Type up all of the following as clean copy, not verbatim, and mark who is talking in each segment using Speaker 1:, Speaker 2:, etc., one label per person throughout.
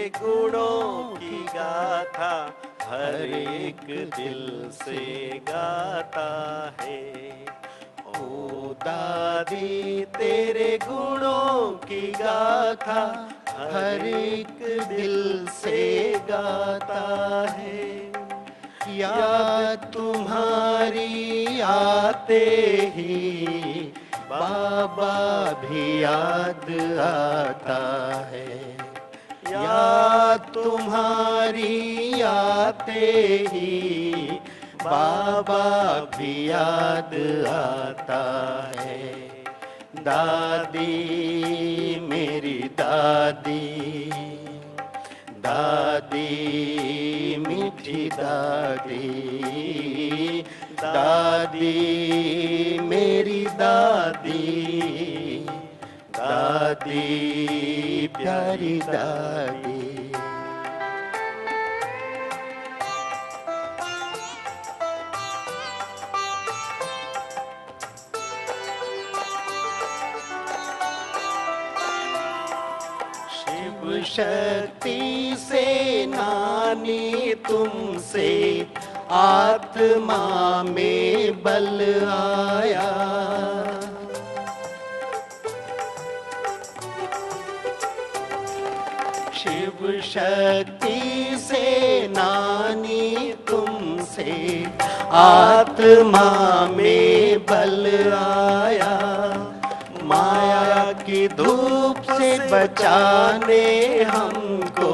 Speaker 1: गुणों की गाथा हर एक दिल से गाता है। ओ दादी तेरे गुणों की गाथा हर एक दिल से गाता है। याद तुम्हारी आते ही बाबा भी याद आता है। याद तुम्हारी आते ही बाबा भी याद आता है। दादी मेरी दादी, दादी मीठी दादी, दादी मेरी दादी, दादी प्यारी दादी। शिव शक्ति से नानी तुमसे आत्मा में बल आया। शिव शक्ति से नानी तुमसे आत्मा में बल आया। माया की धूप से बचाने हमको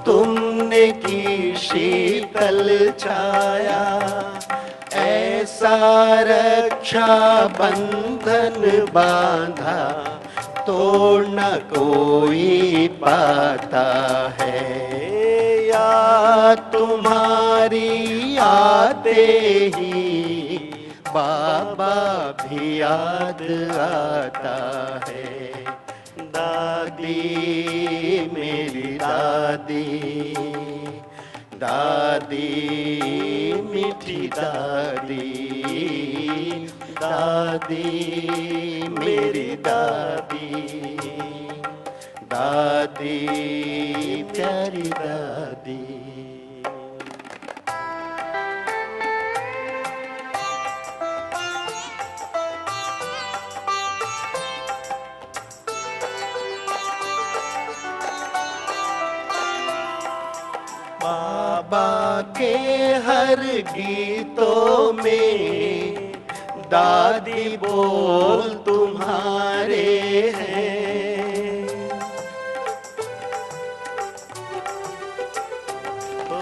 Speaker 1: तुमने की शीतल छाया। ऐसा रक्षा बंधन बांधा तोड़ न कोई पाता है। या तुम्हारी आते ही बाबा भी याद आता है। दादी मेरी दादी, दादी मीठी दादी, दादी मेरी दादी, दादी प्यारी दादी। बाबा के हर गीतों में दादी बोल तुम्हारे हैं। ओ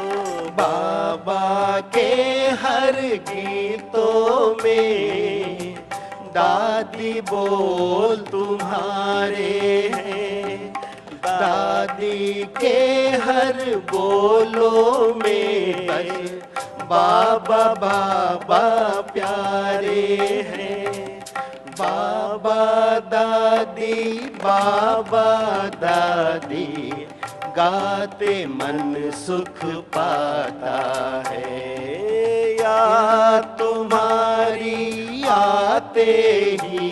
Speaker 1: बाबा के हर गीतों में दादी बोल तुम्हारे हैं। दादी के हर बोलों में बाबा बाबा प्यारे हैं। बाबा दादी बाबा दादी गाते मन सुख पाता है। या तुम्हारी आते ही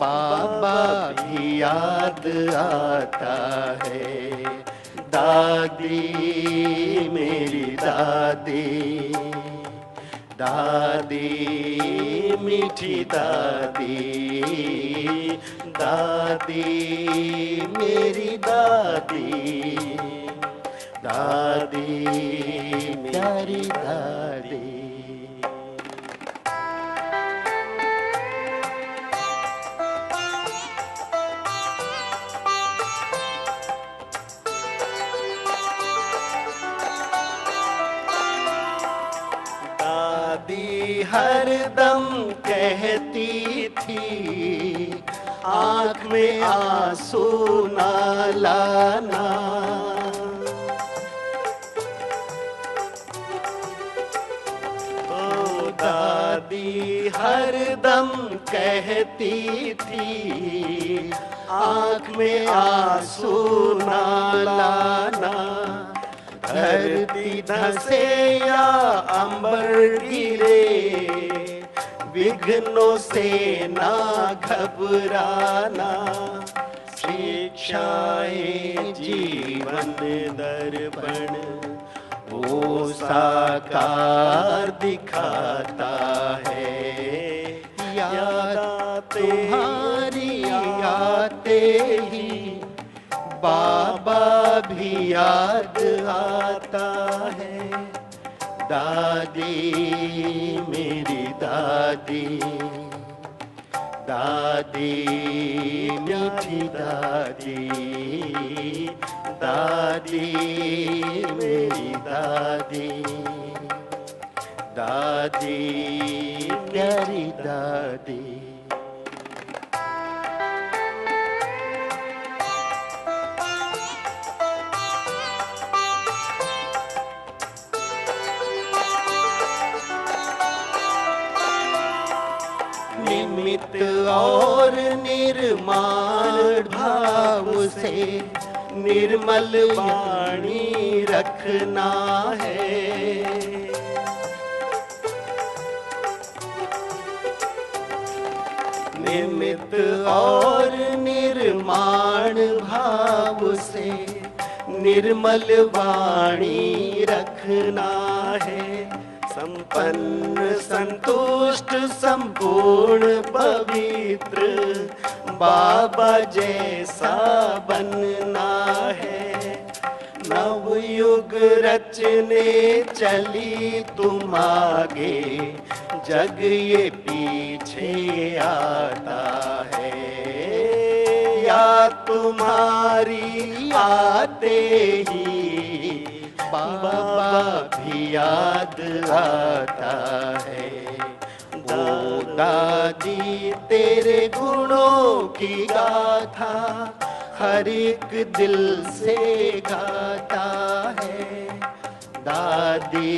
Speaker 1: बाबा भी याद आता है। दादी मेरी दादी, दादी मीठी दादी, दादी मेरी दादी, दादी प्यारी दादी। दादी हरदम कहती थी आँख में आंसू ना लाना। ओ दादी हरदम कहती थी आँख में आंसू ना लाना। धरती धसे या अंबर गिरे विघ्नों से ना घबराना। श्री परीक्षाएं जीवन दर्पण वो साकार दिखाता है। याद तुम्हारी आते ही बाबा भी याद आता है। दादी मेरी दादी, दादी मीठी दादी, दादी मेरी दादी, दादी प्यारी दादी। निमित्त और निर्माण भाव से निर्मल वाणी रखना है। निमित्त और निर्माण भाव से निर्मल वाणी रखना है। संपन्न संतुष्ट संपूर्ण पवित्र बाबा जैसा बनना है। नवयुग रचने चली तुम आगे, जग ये पीछे आता है। या तुम्हारी आते ही बाबा भी याद आता है। वो दादी तेरे गुणों की गाथा हर एक दिल से गाता है। दादी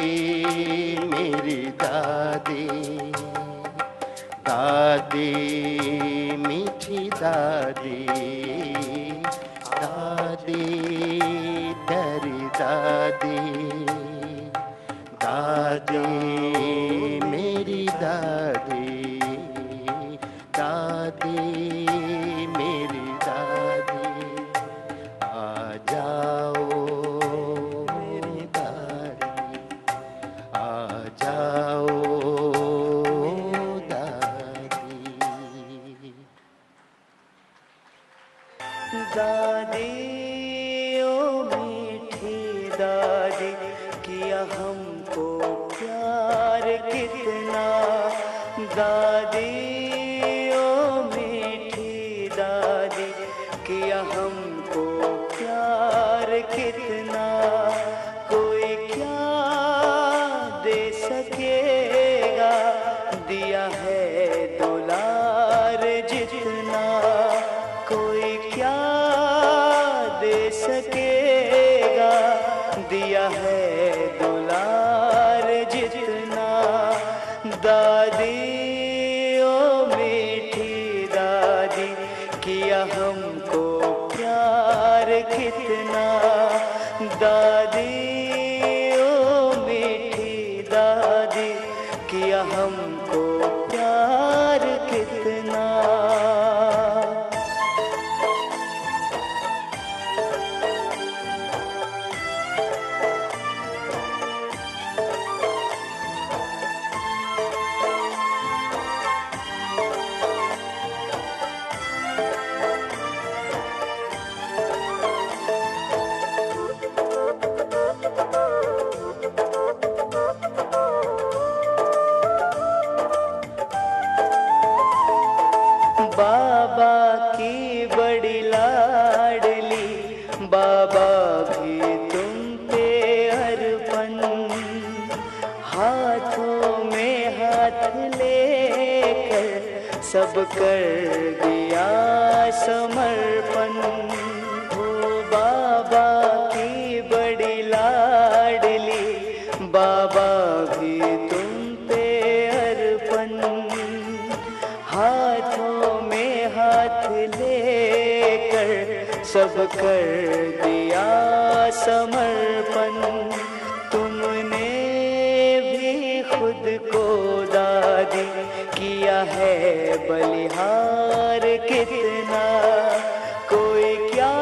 Speaker 1: मेरी दादी, दादी मीठी दादी, दादी प्यारी दादी, दादी मेरी दादी, दादी मेरी दादी। आ जाओ मेरी दादी, आ जाओ दादी।
Speaker 2: दादी ओ मीठी दादी, किया हमको प्यार कितना। दादी ओ मीठी दादी, किया हमको प्यार कितना। कोई क्या दे सकेगा, दिया है दुलार जितना। कोई क्या दे सकेगा, दिया है दुलार जितना। दादी ओ मीठी दादी, किया हमको प्यार कितना। दादी ओ मीठी दादी, किया हमको प्यार कितना। बाबा की बड़ी लाडली, बाबा भी तुम पे अर्पण। हाथों में हाथ लेकर सब कर दिया समर्पण। हो बाबा की बड़ी लाडली, बाबा भी तुम पे अर्पण। हाथों में हाथ लेकर सब कर दिया समर्पण। तुमने भी खुद को दादी किया है बलिहार कितना। कोई क्या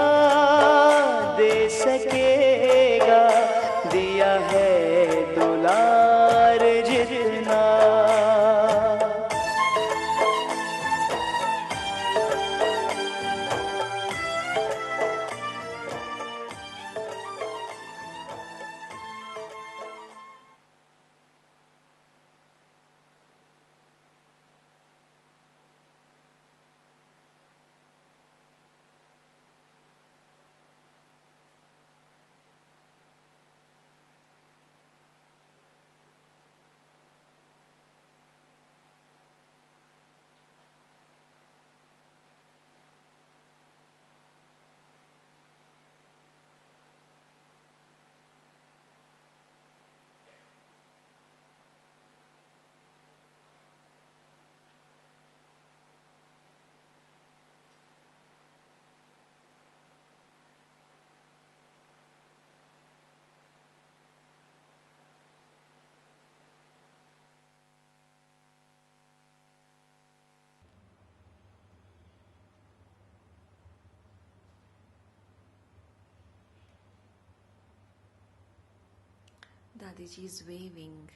Speaker 3: Dadiji is waving.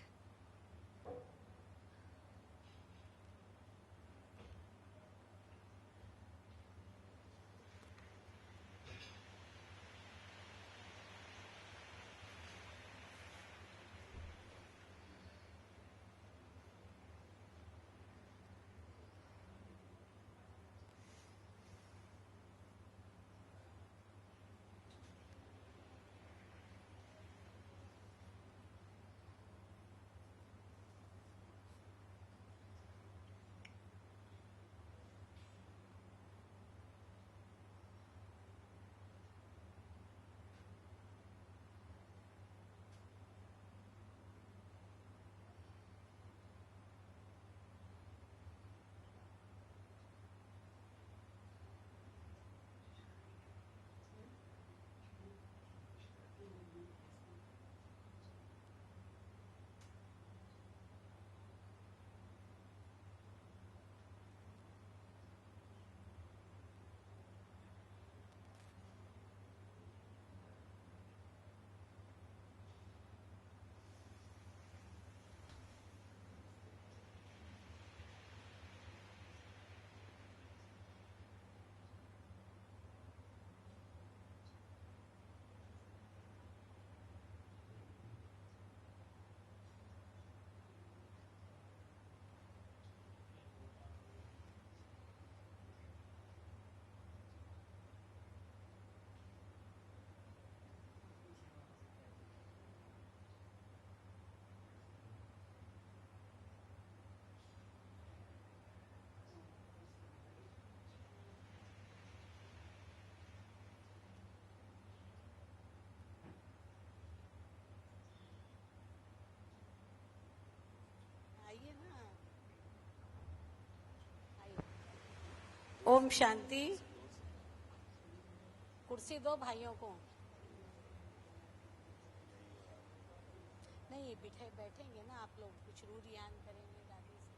Speaker 4: आइए ना, आइए। ओम शांति। कुर्सी दो भाइयों को। नहीं, बैठेंगे ना आप लोग, कुछ रूद यान करेंगे दादी से।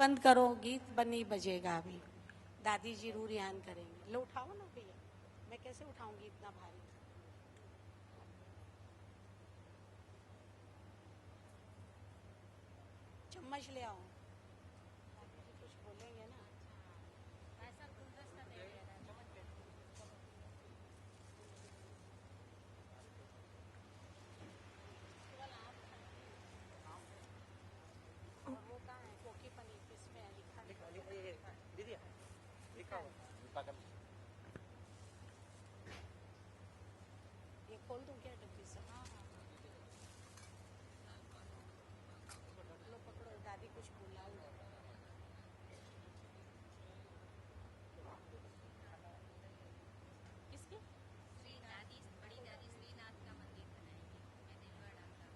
Speaker 4: बंद करो, गीत बंद नहीं बजेगा अभी। दादी जी रू रियान करेंगे। लो उठाओ ना भैया, मैं कैसे उठाऊंगी इतना भारी। चम्मच ले आओ, दादी जी कुछ बोलेंगे ना। ऐसा गुलदस्ता दे दिया वो कहाँ है? कोकी पनीर किसमें है? लिखा
Speaker 2: दीदी लिखा हो
Speaker 4: ये खोल दूं क्या डब्बी से? लो पकड़ो, दादी कुछ बुला लो। किसकी?
Speaker 3: बड़ी दादी श्रीनाथ का मंदिर बनाएंगे। मैं दिलवा डालता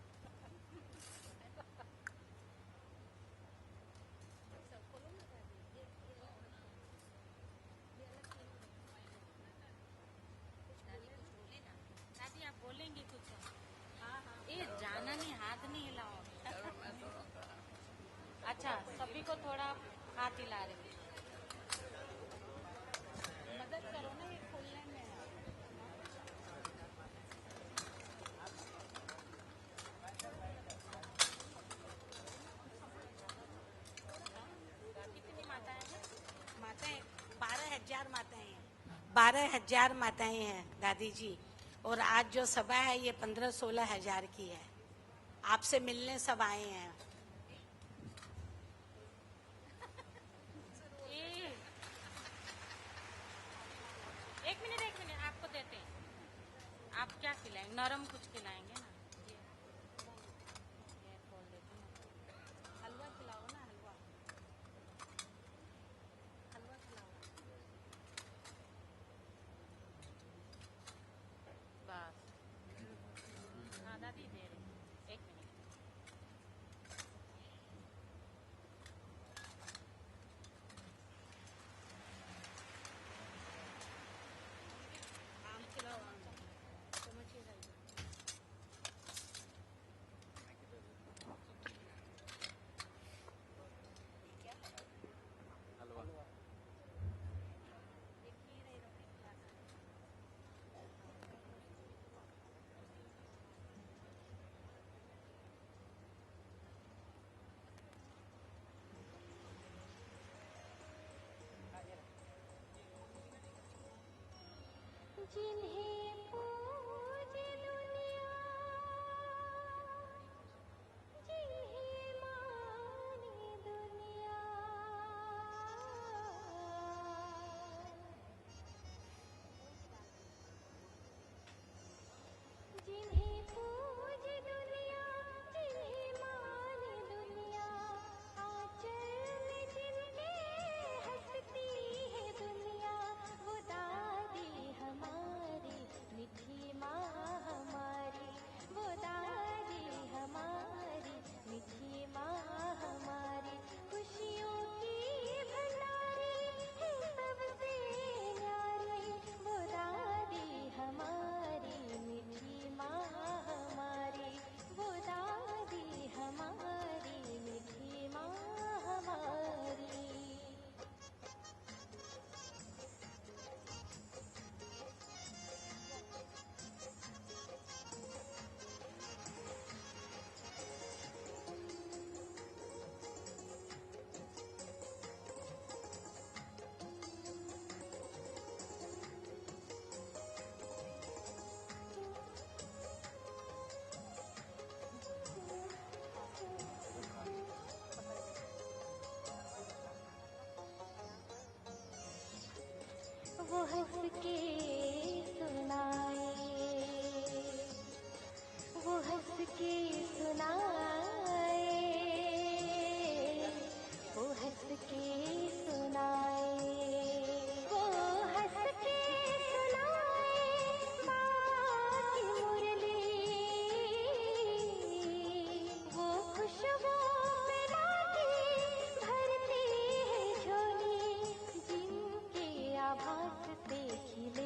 Speaker 4: सब खोलो ना दादी। ये अलग
Speaker 3: दादी कुछ बोले ना। दादी आप बोलेंगे कुछ?
Speaker 4: हाँ हाँ।
Speaker 3: ये जाना नहीं, हाथ नहीं हिलाओ। अच्छा, सभी को थोड़ा हाथ हिला रहे।
Speaker 4: मदद करो ना ये खोलने में।
Speaker 3: कितनी माताएं हैं?
Speaker 4: माताएं 12,000 माताएं हैं। 12,000 माताएं हैं दादी जी। और आज जो सभा है ये 15-16 हजार की है। आपसे मिलने सब आए हैं।
Speaker 3: एक मिनट आपको देते हैं। आप क्या खिलाएंगे? नरम कुछ खिलाएंगे ना। ये खोल देते हैं।
Speaker 4: हलवा खिलाओ ना, हलवा। हलवा खिलाओ।
Speaker 3: बस। हाँ दादी दे रही। एक मिनट।
Speaker 4: आम खिलाओ, आम। चम्मच ही डालिए। ये खीर है, रोटी खिलाना है।
Speaker 5: जिन्हें पूज दुनिया, जिन्हें माने दुनिया, जिन्हें पूज दुनिया, जिन्हें माने दुनिया, आंचल में जिनके हंसती है दुनिया, वो दादी हमारी, मीठी माँ हमारी, वो दादी हमारी, मीठी माँ हमारी, खुशियों की भंडारी है सबसे न्यारी, वो दादी हमारी, मीठी माँ हमारी, वो दादी हमारी, मीठी माँ हमारी। वो हंस के सुनाए, वो हंस के सुनाए, वो हंस के सुनाए, वो हंस के सुनाए, माँ की मुरली, वो खुशबू में माँ की भरती है झोली, जिनके आभास से खिले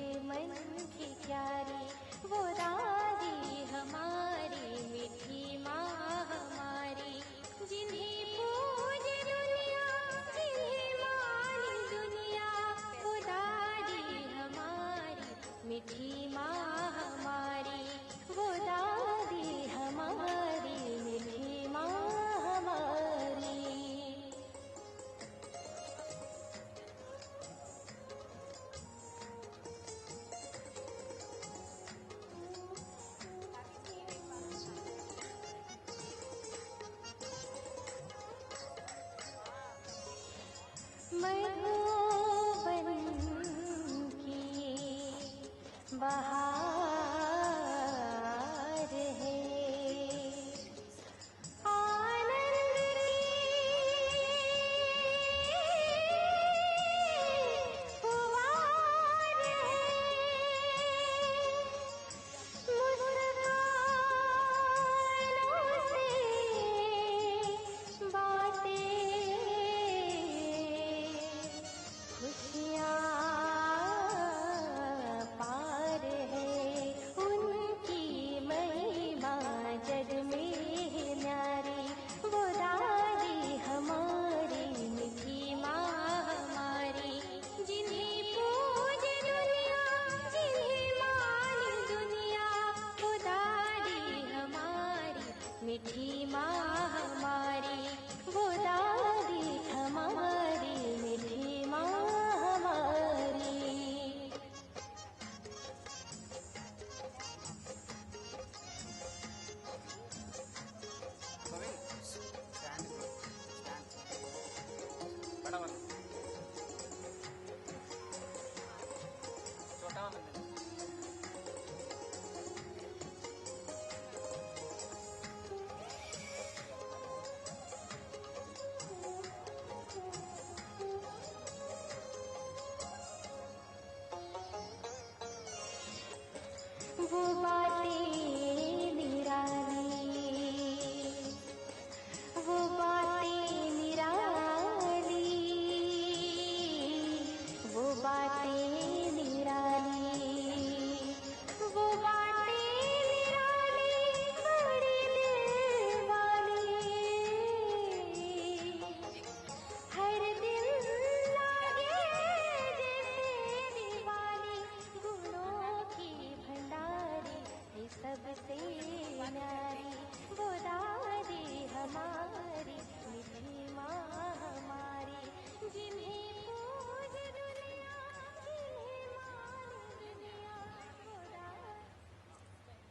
Speaker 5: मीठी माँ हमारी, वो दादी हमारी, मीठी माँ हमारी।
Speaker 2: बड़ा वाला छोटा वाला ले लो।
Speaker 5: वो बातें निराली, वो बातें निराली, वो बातें निराली, वो बातें निराली, बड़ी दिल वाली। हर दिल लागे जैसे दीवानी, गुणों की भंडारी है सबसे न्यारी, वो दादी हमारी, मीठी माँ हमारी। जिन्हें पूज दुनिया, जिन्हें मान दुनिया, वो दादी।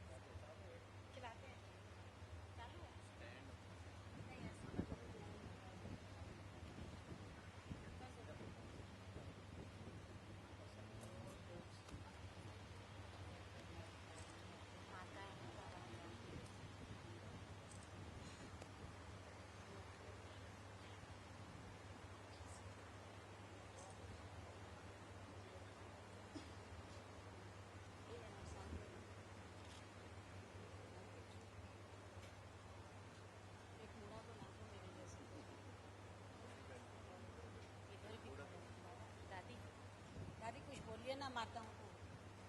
Speaker 4: दादी कुछ बोलिए ना माताओं को,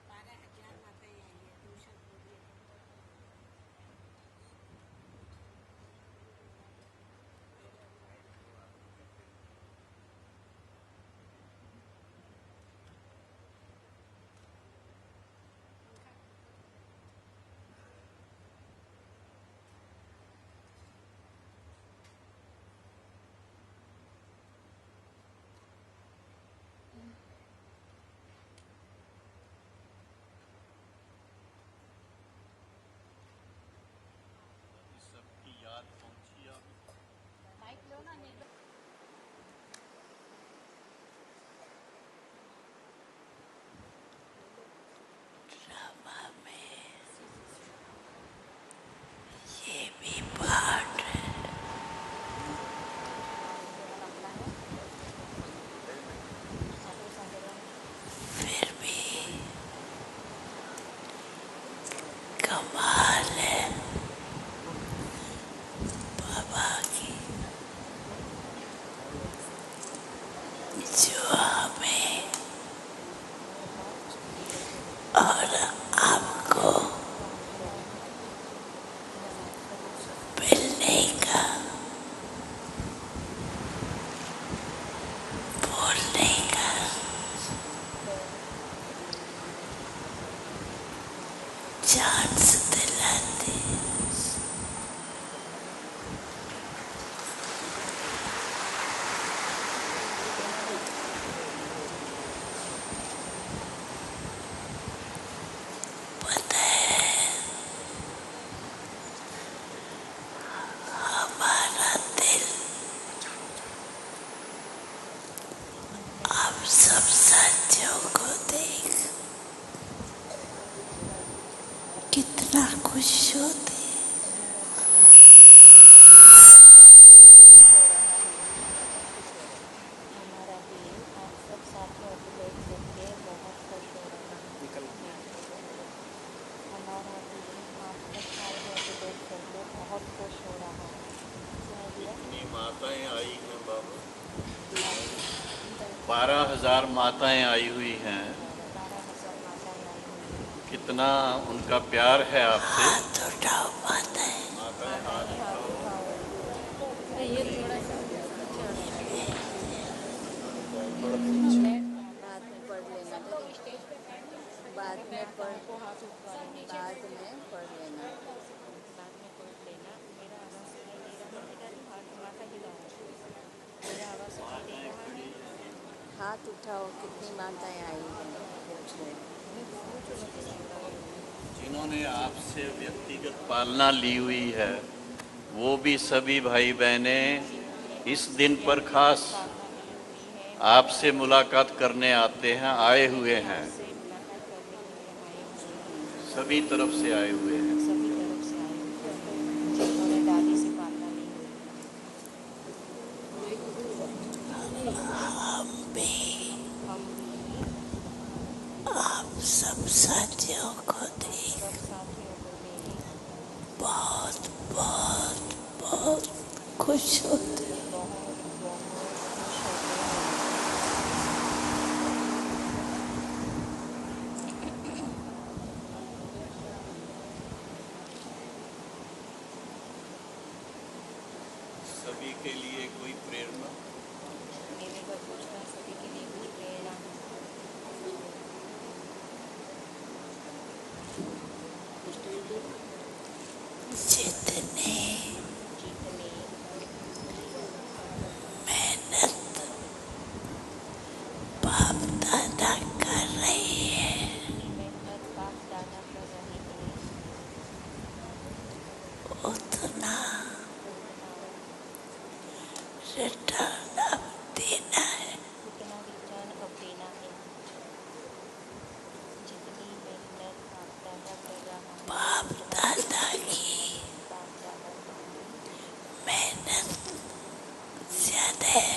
Speaker 4: 12,000 माताएं आई है, तुम सब बोलिए।
Speaker 1: सबकी याद पहुंची आप।
Speaker 4: माइक लो ना, नहीं लो।
Speaker 1: कितनी माताएं आई हैं बाबा, 12,000 माताएं आई हुई हैं। कितना उनका प्यार है आपसे। माताएं हाथ
Speaker 6: बाद में पढ़ लेना, बाद में पढ़ लेना।
Speaker 3: बाद में पढ़ लेना। मेरा
Speaker 6: हाथ उठाओ, कितनी माताएं आई हैं, पूछ रहे हैं।
Speaker 1: जिन्होंने आपसे व्यक्तिगत पालना ली हुई है वो भी सभी भाई बहने इस दिन पर खास आपसे मुलाकात करने आते हैं, आए हुए हैं, सभी तरफ से आए हुए हैं।
Speaker 2: सभी तरफ से आए हुए हैं जिन्होंने दादी से पालना ली हुई
Speaker 4: आप सब साथियों को देख
Speaker 2: सब साथियों को देख
Speaker 4: बहुत बहुत बहुत खुश होते हैं।
Speaker 2: बहुत बहुत खुश होते हैं।
Speaker 1: सभी के लिए कोई प्रेरणा?
Speaker 2: मेरे घर पूछता है सभी के लिए कुछ प्रेरणा
Speaker 4: जितने
Speaker 2: जितने
Speaker 4: मेहनत बाप दादा कर रही है
Speaker 2: मेहनत बाप दादा कर रहे हैं
Speaker 4: उतना रिटर्न अब देना है।
Speaker 2: उतना रिटर्न अब देना है। जितनी मेहनत बाप दादा कर रहा है
Speaker 4: बाप दादा की
Speaker 2: बाप दादा की
Speaker 4: मेहनत ज्यादा है,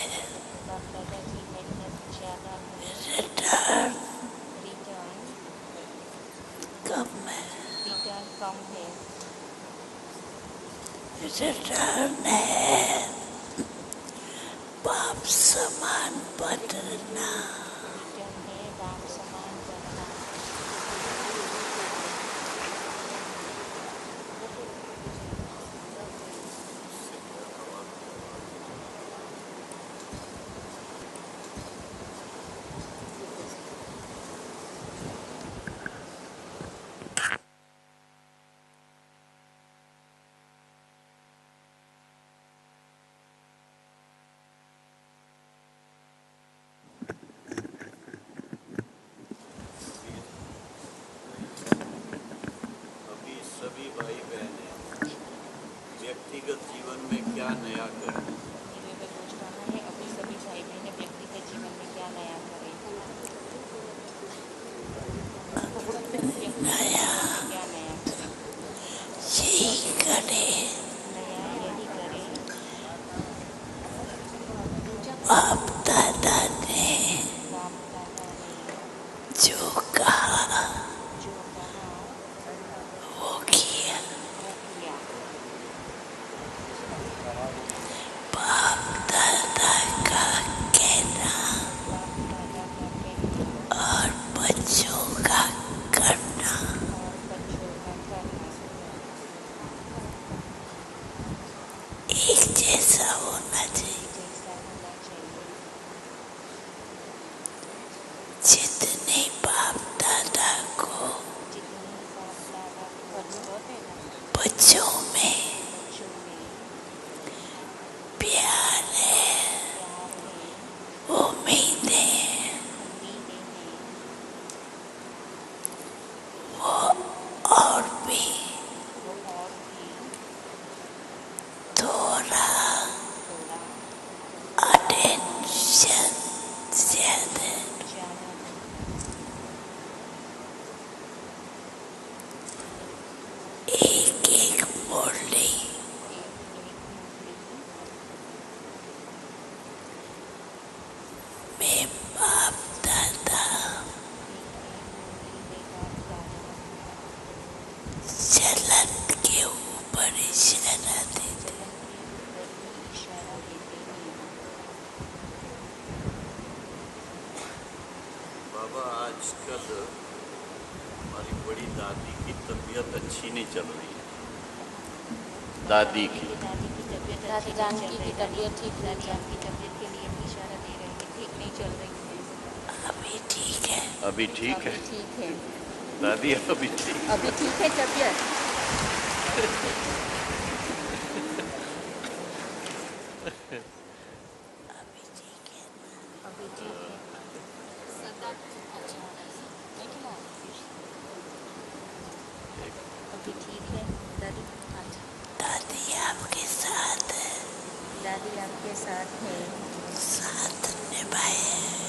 Speaker 2: बाप दादा की मेहनत ज़्यादा है।
Speaker 4: रिटर्न
Speaker 2: रिटर्न
Speaker 4: कम है।
Speaker 2: रिटर्न कम है।
Speaker 4: रिटर्न है बाप समान बदलना।
Speaker 2: रिटर्न है बाप समान बनना।
Speaker 1: अभी सभी भाई बहने व्यक्तिगत जीवन में क्या नया करें?
Speaker 2: मेरे पे रोज़ाना है अभी सभी भाई बहनें व्यक्तिगत जीवन में क्या नया करें। व्यक्तिगत जीवन में क्या नया करें।
Speaker 4: यही करे
Speaker 2: नया यही करें
Speaker 4: बाप दादा ने
Speaker 2: बाप दादा ने
Speaker 4: जो कहा
Speaker 2: जो कहा
Speaker 4: वो किया।
Speaker 2: वो किया।
Speaker 4: बाप दादा का कहना
Speaker 2: बाप दादा का कहना
Speaker 4: और बच्चों का करना
Speaker 2: और बच्चों का करना
Speaker 4: एक जैसा होना चाहिए।
Speaker 2: जैसा होना चाहिए।
Speaker 4: जितने बाप दादा को
Speaker 2: जितनी बाप दादा को
Speaker 4: बच्चों में
Speaker 2: बच्चों में
Speaker 4: प्यार है,
Speaker 2: प्यार है,
Speaker 4: उम्मीदें हैं,
Speaker 2: उम्मीदें हैं,
Speaker 4: वो और भी
Speaker 2: वो और भी
Speaker 4: थोड़ा
Speaker 2: थोड़ा
Speaker 4: अटेंशन ज्यादा
Speaker 2: ज़्यादा
Speaker 4: एक एक मुरली
Speaker 2: एक मुरली
Speaker 4: में बाप दादा
Speaker 2: मुरली में बाप दादा
Speaker 4: चलन के ऊपर इशारा देते।
Speaker 2: चलन के ऊपर ही इशारा देते हैं।
Speaker 1: बाबा आजकल हमारी बड़ी दादी की तबीयत अच्छी नहीं चल रही है। दादी की
Speaker 2: दादी की तबीयत
Speaker 6: दादी जानकी की तबीयत ठीक नहीं
Speaker 2: दादी आपकी तबीयत के लिए भी इशारा दे रहे हैं। ठीक नहीं चल रही है।
Speaker 4: अभी ठीक है,
Speaker 1: अभी ठीक है
Speaker 6: अभी ठीक है।
Speaker 1: दादी, अभी ठीक।
Speaker 6: अभी ठीक है तबीयत।
Speaker 4: अभी ठीक है।
Speaker 2: अभी ठीक है। साथ है,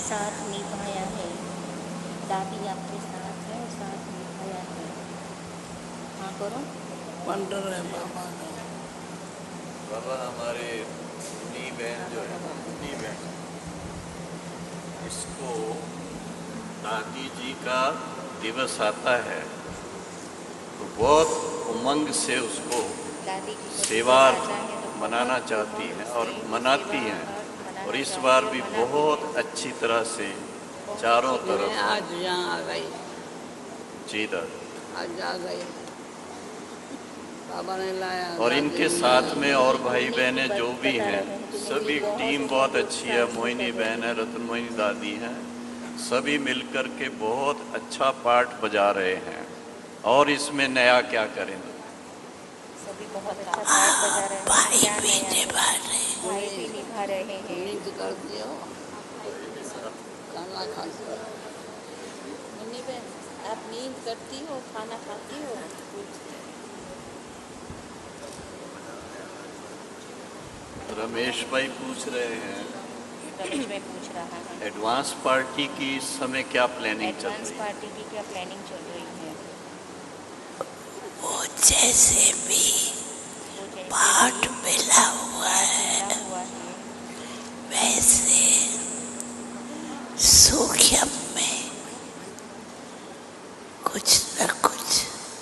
Speaker 4: साथ
Speaker 2: निभाया है। दादी आपके साथ है, साथ निभाया है। हाँ करो।
Speaker 6: पंडर है बाबा का।
Speaker 1: बाबा हमारे मुन्नी बहन जो है, मुन्नी बहन, इसको दादी जी का दिवस आता है तो बहुत उमंग से उसको
Speaker 2: दादी जी को
Speaker 1: सेवा
Speaker 2: दिवस आता है तो
Speaker 1: मनाना
Speaker 2: बहुत
Speaker 1: चाहती
Speaker 2: उमंग
Speaker 1: हैं
Speaker 2: से
Speaker 1: और मनाती
Speaker 2: सेवा
Speaker 1: हैं।
Speaker 2: मनाना
Speaker 1: और इस
Speaker 2: चाहती
Speaker 1: बार
Speaker 2: हैं,
Speaker 1: भी
Speaker 2: मनाती
Speaker 1: बहुत
Speaker 2: हैं।
Speaker 1: अच्छी तरह से चारों
Speaker 6: मैं
Speaker 1: तरफ
Speaker 6: आज यहाँ आ गई,
Speaker 1: जी दादी।
Speaker 6: आज आ गई। बाबा ने लाया।
Speaker 1: और
Speaker 6: दादी
Speaker 1: इनके
Speaker 6: ने
Speaker 1: साथ
Speaker 6: लाया।
Speaker 1: में और भाई
Speaker 2: मुन्नी
Speaker 1: बहनें
Speaker 2: की
Speaker 1: जो
Speaker 2: बात
Speaker 1: भी
Speaker 2: बता
Speaker 1: हैं,
Speaker 2: रहे हैं, तुम्हें
Speaker 1: सभी
Speaker 2: भी बहुत
Speaker 1: टीम
Speaker 2: उम्मीद
Speaker 1: बहुत अच्छी है।
Speaker 2: साथ
Speaker 1: मोहिनी
Speaker 2: कर
Speaker 1: बहन
Speaker 2: रही
Speaker 1: है, रतन मोहिनी दादी हैं, सभी मिलकर के बहुत अच्छा पाठ बजा रहे हैं। और इसमें नया क्या करें?
Speaker 2: सभी बहुत अच्छा पाठ बजा रहे हैं। क्या नया है? भाई भी निभा रहे हैं।
Speaker 6: नींद करती हो, खाना खाती हो।
Speaker 2: मुन्नी बहन, आप नींद करती हो, खाना खाती हो?
Speaker 1: रमेश भाई पूछ रहे हैं,
Speaker 2: रमेश भाई पूछ रहा है,
Speaker 1: एडवांस पार्टी की इस समय क्या प्लानिंग चल
Speaker 2: एडवांस
Speaker 1: रही है?
Speaker 2: पार्टी की क्या प्लानिंग चल रही है?
Speaker 4: वो जैसे भी
Speaker 2: वो जैसे
Speaker 4: पाठ
Speaker 2: भी
Speaker 4: मिला हुआ
Speaker 2: पाठ
Speaker 4: है
Speaker 2: मिला हुआ है,
Speaker 4: वैसे सूक्ष्म में कुछ न कुछ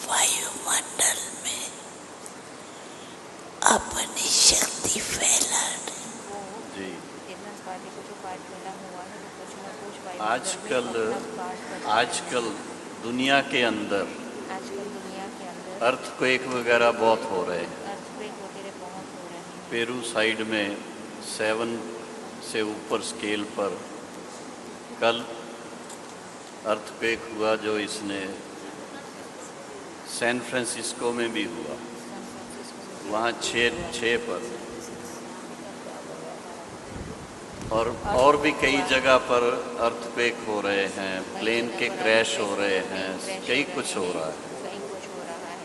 Speaker 4: वायुमंडल में अपनी शक्ति फैलाने।
Speaker 1: जी,
Speaker 2: एडवांस पार्टी को जो पाठ मिला हुआ है वो कुछ न कुछ वायुमंडल में
Speaker 1: आजकल
Speaker 2: अपना पाठ बजा रहे हैं।
Speaker 1: आजकल दुनिया के अंदर
Speaker 2: आजकल दुनिया के अंदर
Speaker 1: अर्थक्वेक वगैरह बहुत हो रहे हैं।
Speaker 2: अर्थक्वेक वगैरह बहुत हो रहे हैं।
Speaker 1: पेरू साइड में 7 से ऊपर स्केल पर कल अर्थक्वेक हुआ, जो इसने सैन फ्रांसिस्को में भी हुआ, वहाँ 6 पर। और भी कई जगह पर अर्थक्वेक हो रहे हैं, प्लेन के क्रैश हो रहे हैं, कई कुछ हो रहा है,
Speaker 2: कहीं कुछ हो रहा है,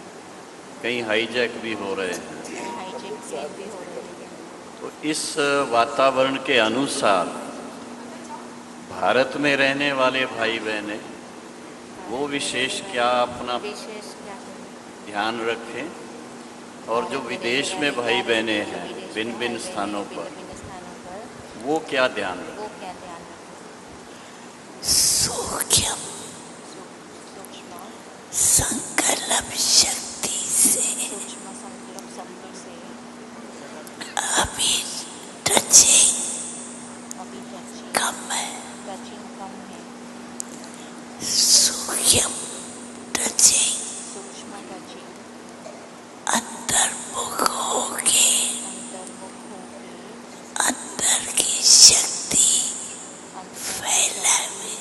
Speaker 1: कई हाईजैक भी हो रहे हैं।
Speaker 2: कहीं हाईजैक भी हो रहे हैं।
Speaker 1: तो इस वातावरण के अनुसार भारत में रहने वाले भाई बहनें वो विशेष क्या अपना
Speaker 2: विशेष क्या करें?
Speaker 1: ध्यान रखें, और जो विदेश में भाई बहनें हैं भिन्न भिन्न स्थानों पर,
Speaker 2: भिन्न स्थानों पर
Speaker 1: वो क्या ध्यान रखें?
Speaker 2: वो क्या ध्यान रखें?
Speaker 4: सूक्ष्म
Speaker 2: सूक्ष्म
Speaker 4: संकल्प शक्ति से
Speaker 2: सूक्ष्म संकल्प शब्द से
Speaker 4: अभी टचिंग
Speaker 2: अभी टचिंग
Speaker 4: कम है।
Speaker 2: कम है।
Speaker 4: सूक्ष्म टचिंग
Speaker 2: सूक्ष्म टचिंग
Speaker 4: अंतर्मुख होके
Speaker 2: अंतर्मुख होकर
Speaker 4: अंदर की शक्ति फैलाने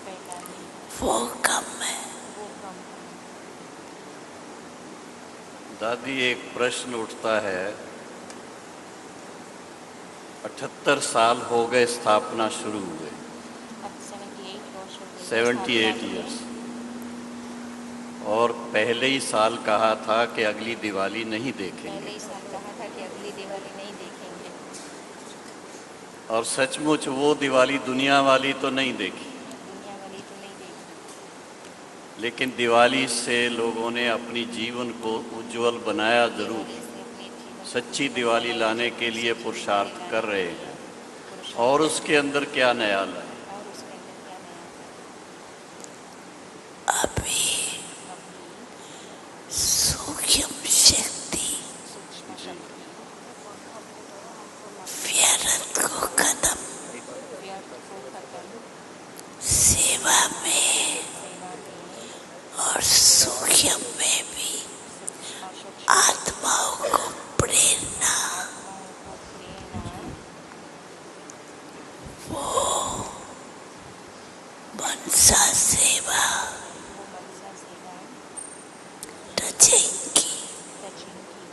Speaker 2: फैलाने
Speaker 4: वो कम है।
Speaker 2: वो कम है।
Speaker 1: दादी, एक प्रश्न उठता है, 78 साल हो गए स्थापना शुरू हुए,
Speaker 2: अब 78 वर्ष हो गए
Speaker 1: 78
Speaker 2: स्थापना
Speaker 1: ईयर्स, और पहले ही साल कहा था कि अगली दिवाली नहीं
Speaker 2: पहले
Speaker 1: देखेंगे,
Speaker 2: ही साल कहा था कि अगली दिवाली नहीं देखेंगे,
Speaker 1: और सचमुच वो दिवाली दुनिया वाली तो नहीं देखी,
Speaker 2: दुनिया वाली तो नहीं देखी,
Speaker 1: लेकिन दिवाली से लोगों ने अपनी जीवन को उज्जवल बनाया जरूर।
Speaker 2: दिवाली से अपने जीवन
Speaker 1: सच्ची दिवाली लाने के लिए पुरुषार्थ कर रहे हैं।
Speaker 2: पुरुषार्थ
Speaker 1: और उसके अंदर क्या नया लाए?
Speaker 2: और उसके अंदर क्या नया
Speaker 4: अभी सूक्ष्म शक्ति
Speaker 2: सूक्ष्म शक्ति
Speaker 4: व्यर्थ को खत्म
Speaker 2: व्यर्थ को खत्म
Speaker 4: सेवा में
Speaker 2: सेवा में
Speaker 4: और सूक्ष्म में भी
Speaker 2: सूक्ष्म
Speaker 4: आत्माओं को प्रेरणा
Speaker 2: आत्माओं को प्रेरणा
Speaker 4: वो मनसा सेवा
Speaker 2: वो मनसा सेवा
Speaker 4: टचिंग की
Speaker 2: टचिंग की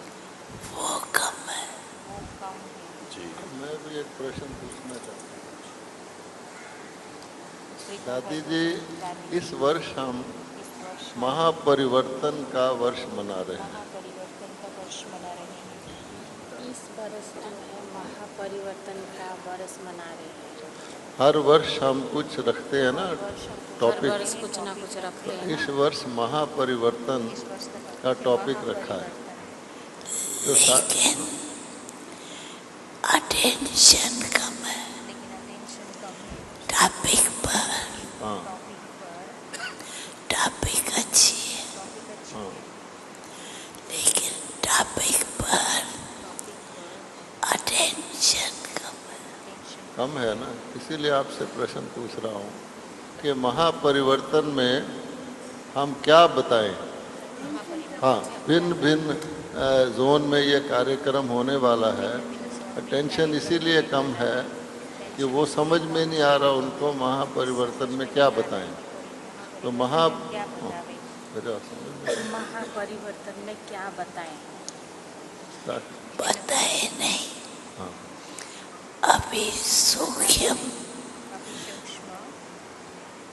Speaker 4: वो कम है।
Speaker 2: वो कम है।
Speaker 1: जी,
Speaker 7: मैं भी एक प्रश्न पूछना चाहता हूँ।
Speaker 2: श्री
Speaker 7: दादी
Speaker 2: दादी
Speaker 7: जी, इस वर्ष हम
Speaker 2: इस वर्ष
Speaker 7: महापरिवर्तन का वर्ष मना रहे हैं।
Speaker 2: महापरिवर्तन का वर्ष मना रहे हैं।
Speaker 6: इस वर्ष जो है महापरिवर्तन का वर्ष मना रहे हैं।
Speaker 7: हर वर्ष हम कुछ रखते हैं ना
Speaker 6: हर
Speaker 7: टॉपिक।
Speaker 6: वर्ष कुछ ना कुछ रखते हैं
Speaker 7: इस
Speaker 6: ना।
Speaker 7: वर्ष महापरिवर्तन का टॉपिक रखा है। तो
Speaker 8: अटेंशन कम है टॉपिक पर।
Speaker 7: हाँ
Speaker 8: टॉपिक अच्छी है
Speaker 7: हाँ
Speaker 8: लेकिन टॉपिक पर अटेंशन
Speaker 7: कम है ना, इसीलिए आपसे प्रश्न पूछ रहा हूँ कि महापरिवर्तन में हम क्या बताएं। हाँ, भिन्न भिन्न जोन में ये कार्यक्रम होने वाला है। अटेंशन इसीलिए कम है कि वो समझ में नहीं आ रहा उनको महापरिवर्तन में क्या बताएं। तो
Speaker 6: महापरिवर्तन में क्या बताएं?
Speaker 8: बताए नहीं।
Speaker 7: हाँ
Speaker 8: अभी सूक्ष्म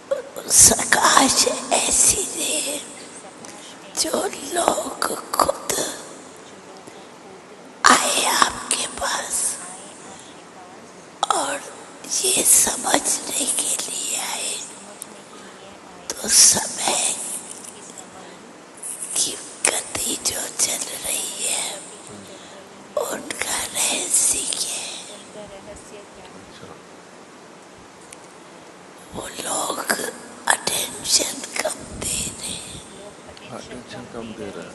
Speaker 8: प्रकाश ऐसी दे जो लोग खुद आए आपके पास और ये समझने के लिए आए तो समय की गति जो चल रही है उनका रहस्य क्या है। वो लोग अटेंशन कम दे रहे हैं।
Speaker 7: अटेंशन कम दे रहा है।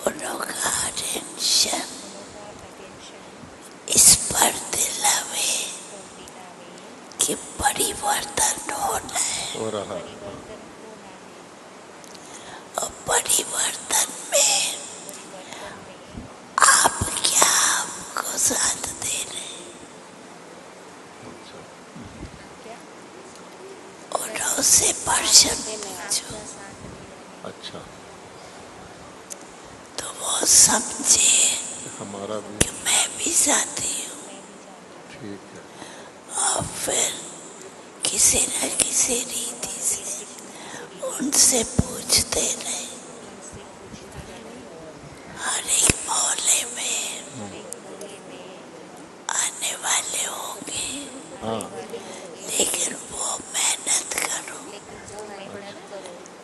Speaker 8: उन लोगों का अटेंशन इस पर दिलावे कि परिवर्तन होना है।
Speaker 7: हो रहा है।
Speaker 8: और परिवर्तन में आप क्या हमको साथ दे रहे हैं। उन्हों से प्रश्न पूछो
Speaker 7: अच्छा,
Speaker 8: तो वो समझे
Speaker 7: हमारा भी
Speaker 8: कि मैं भी साथी हूँ।
Speaker 7: ठीक है।
Speaker 8: और फिर किसी न किसी रीति से उनसे पूछते रहे। हर एक मोहल्ले में आने वाले होंगे।
Speaker 7: हाँ
Speaker 8: लेकिन वो मेहनत करो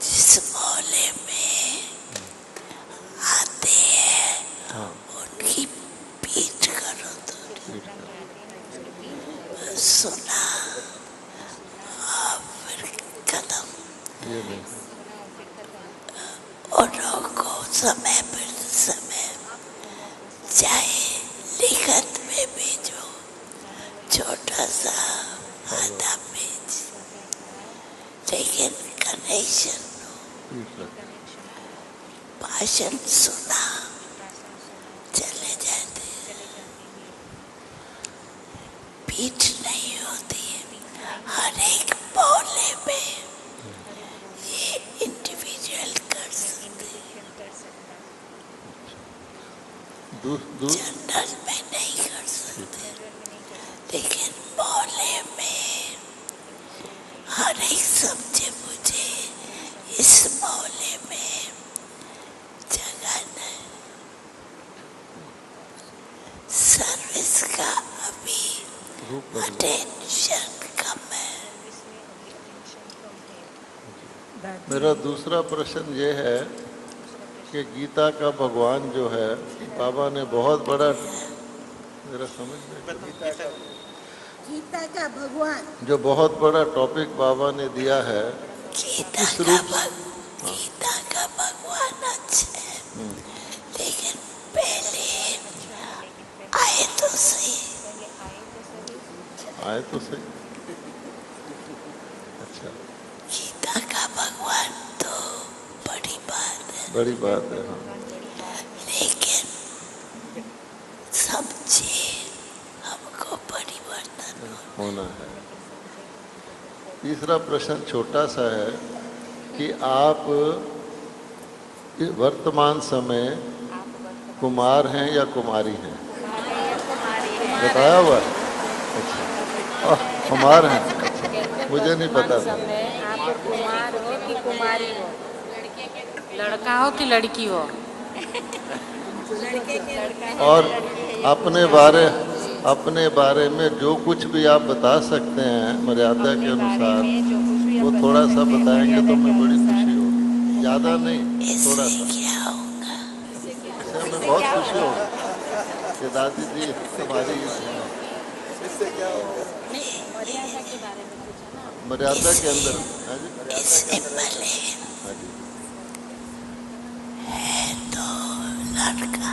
Speaker 8: जिस मोहल्ले में आते हैं
Speaker 7: हाँ
Speaker 8: उनकी पीठ करो। तो
Speaker 7: ठीक है।
Speaker 8: सुना और फिर कदम
Speaker 7: ये नहीं
Speaker 8: उन्हों को समय पर समय चाहे लिखत में भेजो छोटा सा आधा पेज लेकिन कनेक्शन
Speaker 7: ठीक है।
Speaker 8: भाषण सुना चले जाते। पीठ नहीं होती है। हर एक मोहल्ले में ये इंडिविजुअल कर सकते जनरल में नहीं कर सकते। लेकिन मोहल्ले में हर एक समझे मुझे इस मोहल्ले में जगह नहीं। सर्विस का अभी अटेंशन कम है।
Speaker 7: मेरा दूसरा प्रश्न ये है कि गीता का भगवान जो है बाबा ने बहुत बड़ा, मेरा समझ में
Speaker 9: गीता का भगवान
Speaker 7: जो बहुत बड़ा टॉपिक बाबा ने दिया है
Speaker 8: गीता
Speaker 7: इस
Speaker 8: का
Speaker 7: रूप
Speaker 8: गीता का भगवान अच्छा है लेकिन पहले आए तो सही।
Speaker 7: आए तो सही। अच्छा,
Speaker 8: गीता का भगवान तो बड़ी बात है
Speaker 7: बड़ी बात है। हाँ
Speaker 8: लेकिन समझे हमको परिवर्तन
Speaker 7: होना है। तीसरा प्रश्न छोटा सा है कि आप वर्तमान समय कुमार हैं या कुमारी हैं? बताया हुआ है? अच्छा, कुमार हैं। अच्छा, मुझे नहीं पता था।
Speaker 6: आप कुमार हो कि कुमारी हो? लड़का हो कि लड़की हो?
Speaker 7: और अपने बारे में जो कुछ भी आप बता सकते हैं मर्यादा के अनुसार, वो थोड़ा सा बताएंगे तो हमें बड़ी खुशी होगी। ज़्यादा नहीं, थोड़ा सा। इससे हमें बहुत खुशी होगी कि दादी जी तुम्हारी
Speaker 6: इससे क्या होगा? नहीं, मर्यादा के बारे में पूछा ना।
Speaker 7: मर्यादा के अंदर। हाँ जी,
Speaker 8: इससे पहले
Speaker 7: हाँ जी।
Speaker 8: है तो लड़का,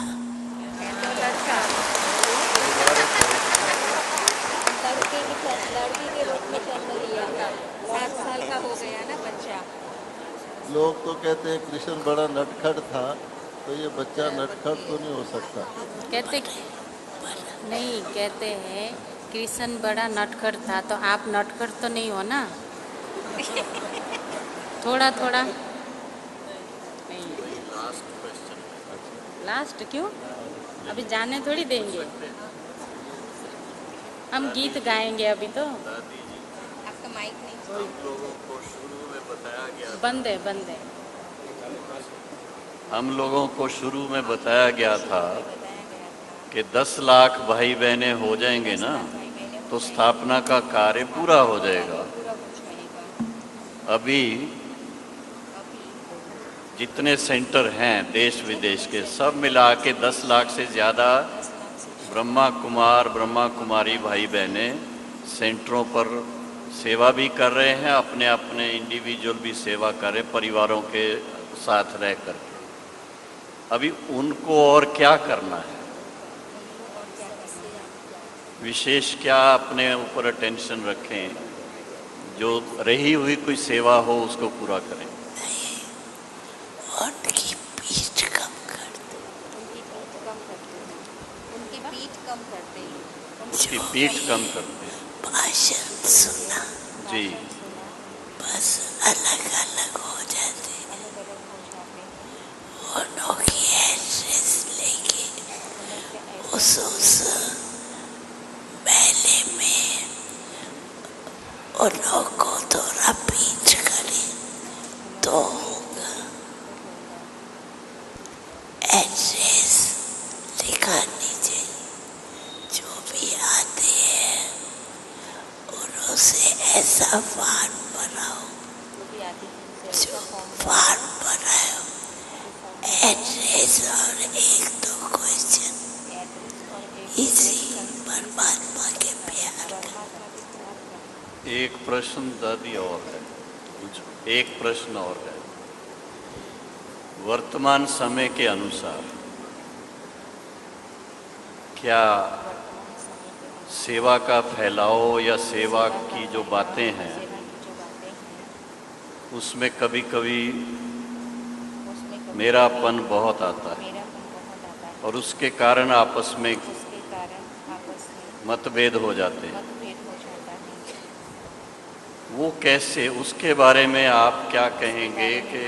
Speaker 2: लड़की के रूप में जन्म लिया, 7 साल का हो गया ना बच्चा।
Speaker 7: लोग तो कहते हैं कृष्ण बड़ा नटखट था, तो ये बच्चा नटखट तो नहीं हो सकता।
Speaker 6: कहते हैं कृष्ण बड़ा नटखट था, तो आप नटखट तो नहीं हो ना? थोड़ा थोड़ा नहीं। लास्ट क्यों? अभी जाने थोड़ी देंगे, हम गीत गाएंगे अभी तो।
Speaker 2: आपका माइक नहीं।
Speaker 1: हम लोगों को शुरू में बताया गया,
Speaker 6: बंद है।
Speaker 1: हम लोगों को शुरू में बताया गया था कि 10 लाख भाई बहनें हो जाएंगे ना, तो स्थापना का कार्य पूरा हो जाएगा। अभी जितने सेंटर हैं देश विदेश के, सब मिला के 10 लाख से ज़्यादा ब्रह्मा कुमारी भाई बहनें सेंटरों पर सेवा भी कर रहे हैं, अपने अपने इंडिविजुअल भी सेवा कर रहे, परिवारों के साथ रह कर। अभी उनको और क्या करना है, विशेष क्या अपने ऊपर अटेंशन रखें, जो रही हुई कोई सेवा हो उसको पूरा करें।
Speaker 8: उनकी पीठ कम कर दो,
Speaker 2: उनकी पीठ कम करते हैं।
Speaker 1: उसकी पीठ कम करते हैं।
Speaker 8: भाषण सुना
Speaker 1: जी,
Speaker 8: बस अलग अलग हो जाते। उनकी एड्रेस लेके उस मेले में उनको थोड़ा पीठ करे तो एड्रेस लिखानी चाहिए। जो भी आते हैं उनसे ऐसा फॉर्म भराओ, जो फॉर्म भराओ, एड्रेस और 1-2 क्वेश्चन, इसी परमात्मा के प्यार का।
Speaker 1: एक प्रश्न दादी और है, एक प्रश्न और है। वर्तमान समय के अनुसार क्या सेवा का फैलाव या सेवा की जो बातें हैं उसमें कभी कभी मेरापन बहुत आता है और उसके कारण आपस में मतभेद हो जाते हैं। वो कैसे, उसके बारे में आप क्या कहेंगे कि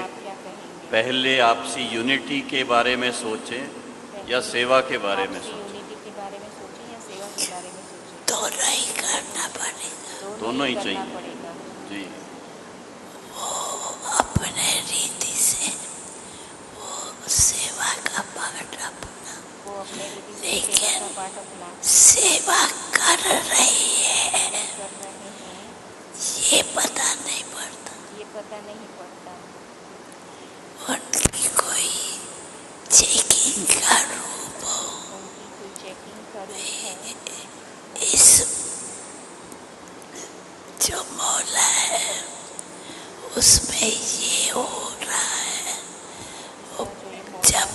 Speaker 1: पहले आपसी यूनिटी के बारे में सोचें या सेवा के बारे में सोचें?
Speaker 8: दोनों ही करना पड़ेगा।
Speaker 1: दोनों ही चाहिए जी।
Speaker 8: वो अपने रीति से वो सेवा का पाठ अपना, लेकिन सेवा कर रही है ये पता नहीं पड़ता। उनकी कोई चेकिंग का रूप हो, इस जो मौला है उसमें ये हो रहा है, वो जब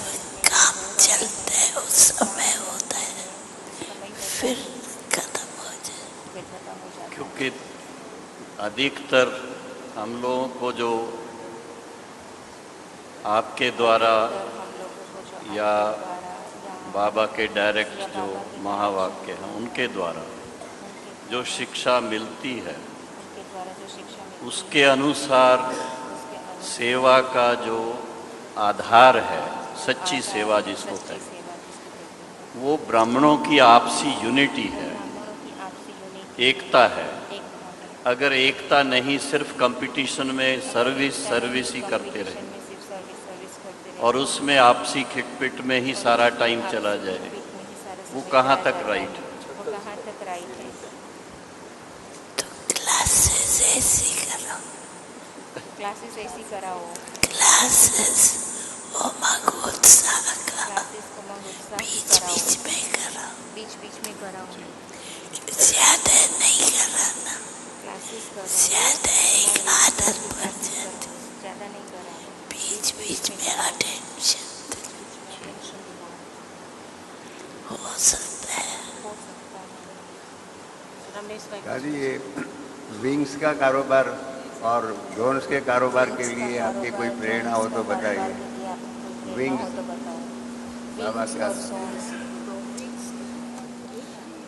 Speaker 8: काम चलता है उस समय होता है, फिर खत्म हो जाए।
Speaker 1: क्योंकि अधिकतर हम लोगों को जो आपके द्वारा या बाबा के डायरेक्ट जो महावाक्य हैं उनके द्वारा जो शिक्षा मिलती है उसके अनुसार सेवा का जो आधार है, सच्ची सेवा जिसको कहते हैं, वो ब्राह्मणों की आपसी यूनिटी है, एकता है। अगर एकता नहीं, सिर्फ कंपटीशन में सर्विस ही करते रहे और उसमें आपसी खिटपिट में ही सारा टाइम चला जाए वो कहाँ तक राइट है?
Speaker 2: वो कहाँ तक राइट है?
Speaker 8: तो क्लासेस ऐसी करो,
Speaker 2: क्लासेस ऐसी कराओ,
Speaker 8: क्लासेस उमंग उत्साह का
Speaker 2: क्लासेस को उमंग उत्साह की
Speaker 8: बीच
Speaker 2: कराओ,
Speaker 8: बीच में करो,
Speaker 2: बीच बीच में कराओ,
Speaker 8: ज्यादा नहीं कराना,
Speaker 2: क्लासेस करो,
Speaker 8: ज्यादा एक आदत बन
Speaker 2: क्लासेस
Speaker 8: जाती,
Speaker 2: करो, ज़्यादा नहीं कराओ,
Speaker 8: बीच बीच में अटेंशन
Speaker 2: टेंशन दिलाओ,
Speaker 8: हो सकता है।
Speaker 2: हो सकता है।
Speaker 6: रमेश भाई
Speaker 10: दादी, ये विंग्स का कारोबार और ड्रोन्स के कारोबार के लिए आपकी कोई प्रेरणा हो तो बताइए। विंग्स बाबा का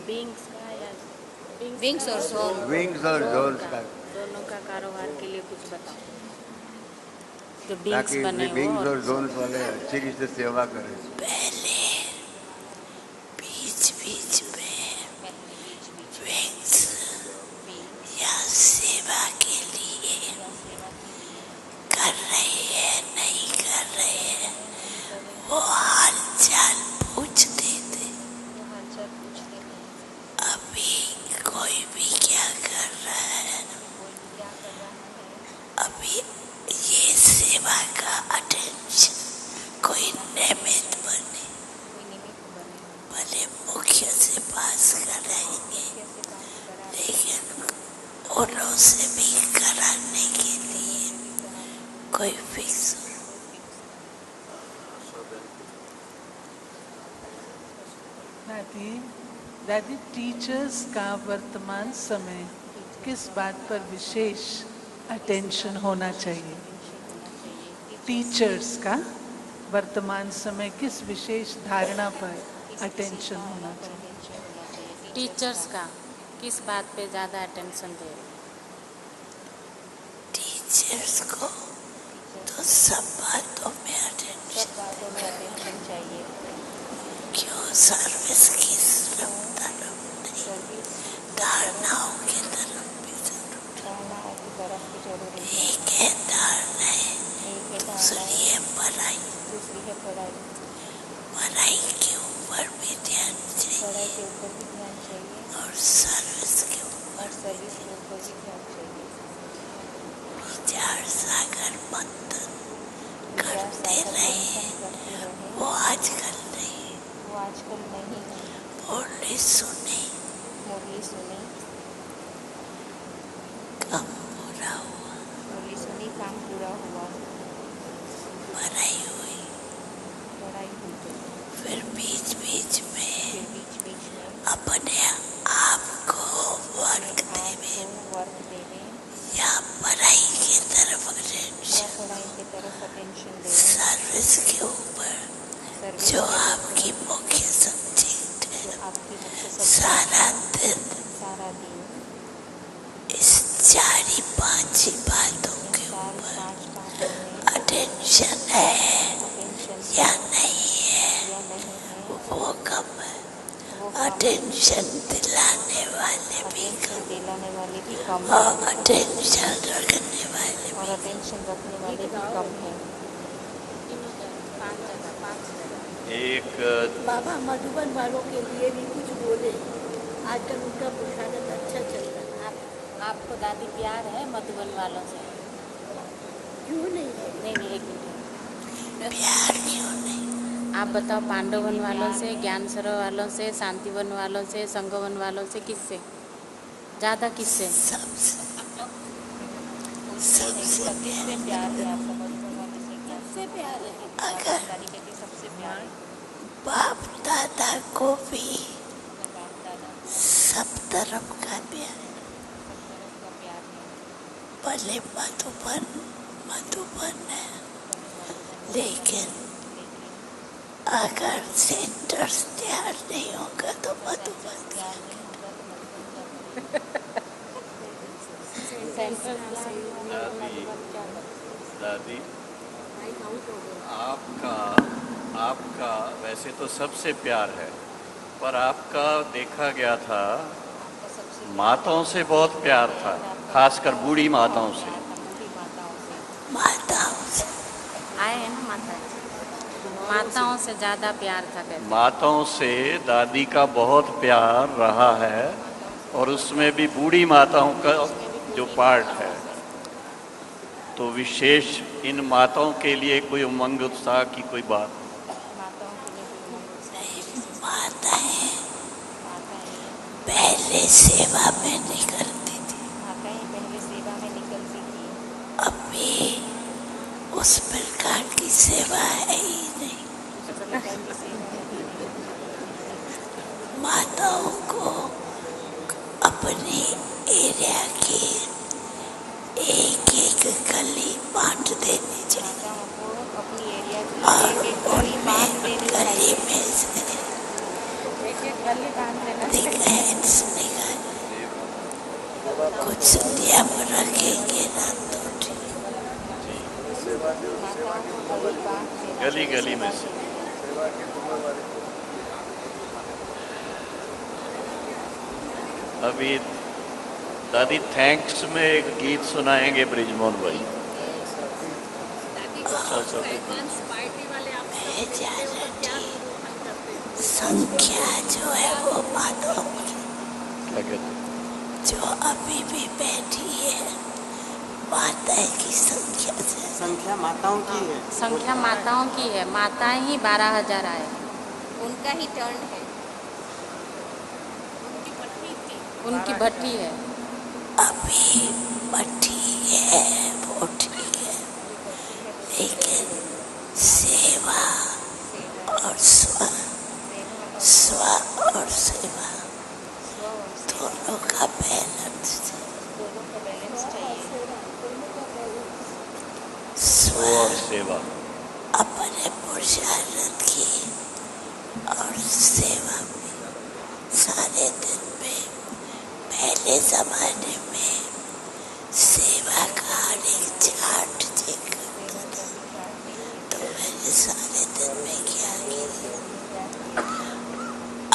Speaker 6: विंग्स का या
Speaker 2: विंग्स और सोल,
Speaker 10: विंग्स और ड्रोन्स का,
Speaker 6: दोनों का कारोबार के लिए कुछ बताओ। जो विंग्स
Speaker 10: ताकि
Speaker 6: बने हो
Speaker 10: विंग्स और ड्रोन्स वाले अच्छी रीत से सेवा करें।
Speaker 8: पहले बीच बीच में विंग्स या सेवा के लिए कर रहे हैं नहीं कर रहे हैं, वो हाल चाल पूछते थे। अभी कोई भी क्या कर रहा है, अभी ये सेवा का अटेंशन कोई नियमित बने, भले मुख्य से पास कराएंगे, लेकिन उन्हों से भी कराने के लिए कोई फिक्स
Speaker 11: दादी टीचर्स का वर्तमान समय किस बात पर विशेष अटेंशन होना चाहिए? टीचर्स का वर्तमान समय किस विशेष धारणा पर अटेंशन होना चाहिए?
Speaker 6: टीचर्स का किस बात पे ज़्यादा अटेंशन दे?
Speaker 8: टीचर्स को तो सब बातों में अटेंशन
Speaker 2: चाहिए।
Speaker 8: क्यों? सर्विस की तरफ नहीं, धारणाओं की तरफ भी जरूर। एक है धारणा है, दूसरी है पढ़ाई। पढ़ाई के ऊपर भी ध्यान चाहिए और सर्विस के ऊपर भी ध्यान चाहिए। विचार सागर मंथन करते रहे, वो आजकल नहीं, मुरली सुनी काम पूरा हुआ,
Speaker 2: काम पूरा हुआ,
Speaker 8: पढ़ाई हुई, फिर बीच बीच में अपने आप को वर्क देवे या पढ़ाई की तरफ अटेंशन, सर्विस के ऊपर जो आपकी मुख्य सब्जेक्ट है, सारा दिन इस 4-5 ही बातों के ऊपर अटेंशन है या नहीं है, वो कम है। अटेंशन दिलाने वाले भी कम और अटेंशन रखने वाले भी कम है।
Speaker 1: एक
Speaker 9: बाबा मधुबन वालों के लिए भी कुछ बोले, आजकल उनका पुरुषार्थ अच्छा चल रहा है।
Speaker 6: आपको दादी प्यार है मधुबन वालों से?
Speaker 9: क्यों नहीं है?
Speaker 6: नहीं, एक मिनट।
Speaker 8: प्यार क्यों नहीं?
Speaker 6: आप बताओ, पांडवन वालों से, ज्ञान सरोवर वालों से, शांतिवन वालों से, संगवन वालों से, किससे ज़्यादा? किससे?
Speaker 8: सबसे प्यार है आपका मधुबन वालों से।
Speaker 2: सबसे प्यार है।
Speaker 8: अगर
Speaker 2: दादी कहती है सबसे प्यार है।
Speaker 8: बाप दादा को भी सब तरफ का प्यार, भले मधुबन है, लेकिन अगर सेंटर्स तैयार नहीं होगा तो मधुबन
Speaker 1: दादी, आपका वैसे तो सबसे प्यार है, पर आपका देखा गया था माताओं से बहुत प्यार था, खासकर बूढ़ी माताओं से।
Speaker 8: माताओं से
Speaker 6: आए हैं ना माता जी। माताओं से ज़्यादा प्यार था कहते।
Speaker 1: माताओं से दादी का बहुत प्यार रहा है, और उसमें भी बूढ़ी माताओं का जो पार्ट है, तो विशेष इन माताओं के लिए कोई उमंग उत्साह की कोई बात?
Speaker 8: माताएं पहले सेवा में निकलती थी,
Speaker 2: पहले सेवा में निकलती थी।
Speaker 8: अभी उस प्रकार की सेवा है ही नहीं। माताओं को अपने एरिया की एक एक गली बांट देनी चाहिए,
Speaker 2: अपनी एरिया की
Speaker 8: और
Speaker 2: एक गली बांट देनी
Speaker 8: गली
Speaker 2: चाहिए।
Speaker 8: में से
Speaker 2: एक गली बांट देना
Speaker 8: कुछ नियम रखेंगे ना तो
Speaker 1: गली गली में से। अभी दादी थैंक्स में एक गीत सुनाएंगे ब्रिजमोहन भाई।
Speaker 8: संख्या जो है वो माताओं
Speaker 1: क्या कहते?
Speaker 8: जो अभी भी बैठी है, माताएं की संख्या से।
Speaker 12: संख्या माताओं की है।
Speaker 6: संख्या माताओं की है, माताएं ही 12,000 आए।
Speaker 2: उनका ही टर्न है।
Speaker 6: उनकी भट्टी है।
Speaker 8: अभी भट्टी है, वो ठीक है, लेकिन सेवा और स्व और सेवा दोनों का बैलेंस स्व
Speaker 1: और सेवा
Speaker 8: अपने पुरुषार्थ की और सेवा में सारे दिन में। पहले जमाने में सेवा का एक चार्ट चेक करता था, तो मैंने सारे दिन में क्या किया।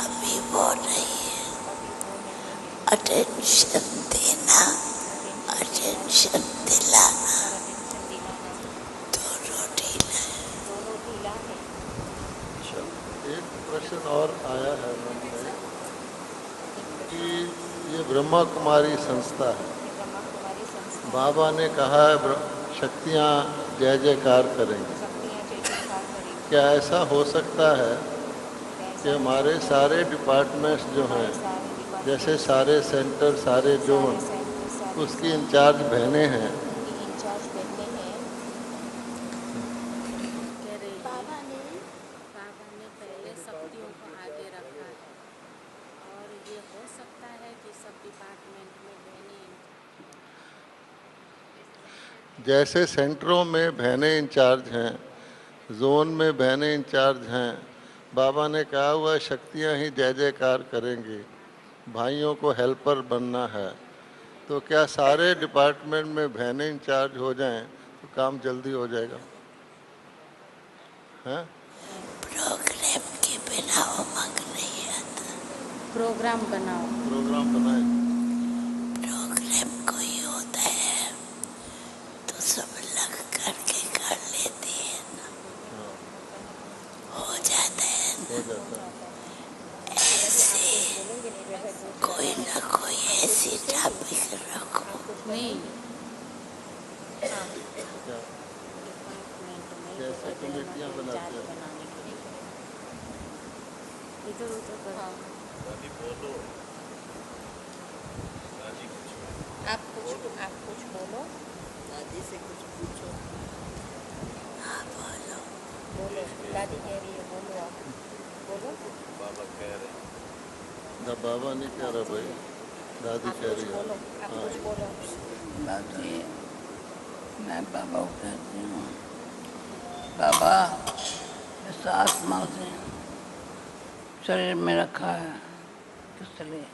Speaker 8: अभी वो नहीं है। अटेंशन देना, अटेंशन दिलाना दोनों ढीला है।
Speaker 7: अच्छा, एक प्रश्न और आया है मन में कि ये ब्रह्मा कुमारी संस्था है, बाबा ने कहा है शक्तियाँ जय जयकार करेंगी। क्या ऐसा हो सकता है कि हमारे सारे डिपार्टमेंट्स जो हैं, जैसे सारे सेंटर, सारे जोन, उसकी इंचार्ज बहनें हैं?
Speaker 6: बाबा ने पहले शक्तियों को आगे रखा है, और ये हो सकता है कि सब डिपार्टमेंट में बहनें,
Speaker 7: जैसे सेंटरों में बहनें इंचार्ज हैं, जोन में बहनें इंचार्ज हैं, बाबा ने कहा हुआ शक्तियाँ ही जय जयकार करेंगी, भाइयों को हेल्पर बनना है। तो क्या सारे डिपार्टमेंट में बहनें इंचार्ज हो जाएं तो काम जल्दी हो जाएगा? हैं?
Speaker 8: प्रोग्राम के बिना उमंग नहीं आता।
Speaker 6: प्रोग्राम बनाओ।
Speaker 7: प्रोग्राम बनाए।
Speaker 8: प्रोग्राम कोई होता है तो सब लग करके कर लेते हैं ना, हो जाता है ना। ऐसे कोई ना कोई ऐसी टॉपिक रखो।
Speaker 6: नहीं,
Speaker 7: जैसे कमेटियाँ बनाते हैं।
Speaker 6: इधर उधर करो।
Speaker 2: आप कुछ बोलो, दादी से कुछ पूछो।
Speaker 8: हाँ बोलो।
Speaker 2: बोलो, दादी कह रही है, बोलो आप, बोलो।
Speaker 1: बाबा कह रहे हैं।
Speaker 7: ना बाबा नहीं कह रहा भाई, दादी कह रही है।
Speaker 2: आप कुछ बोलो।
Speaker 12: दादी, मैं बाबा को कहती हूँ, बाबा इस आत्मा से शरीर में रखा है किस लिए?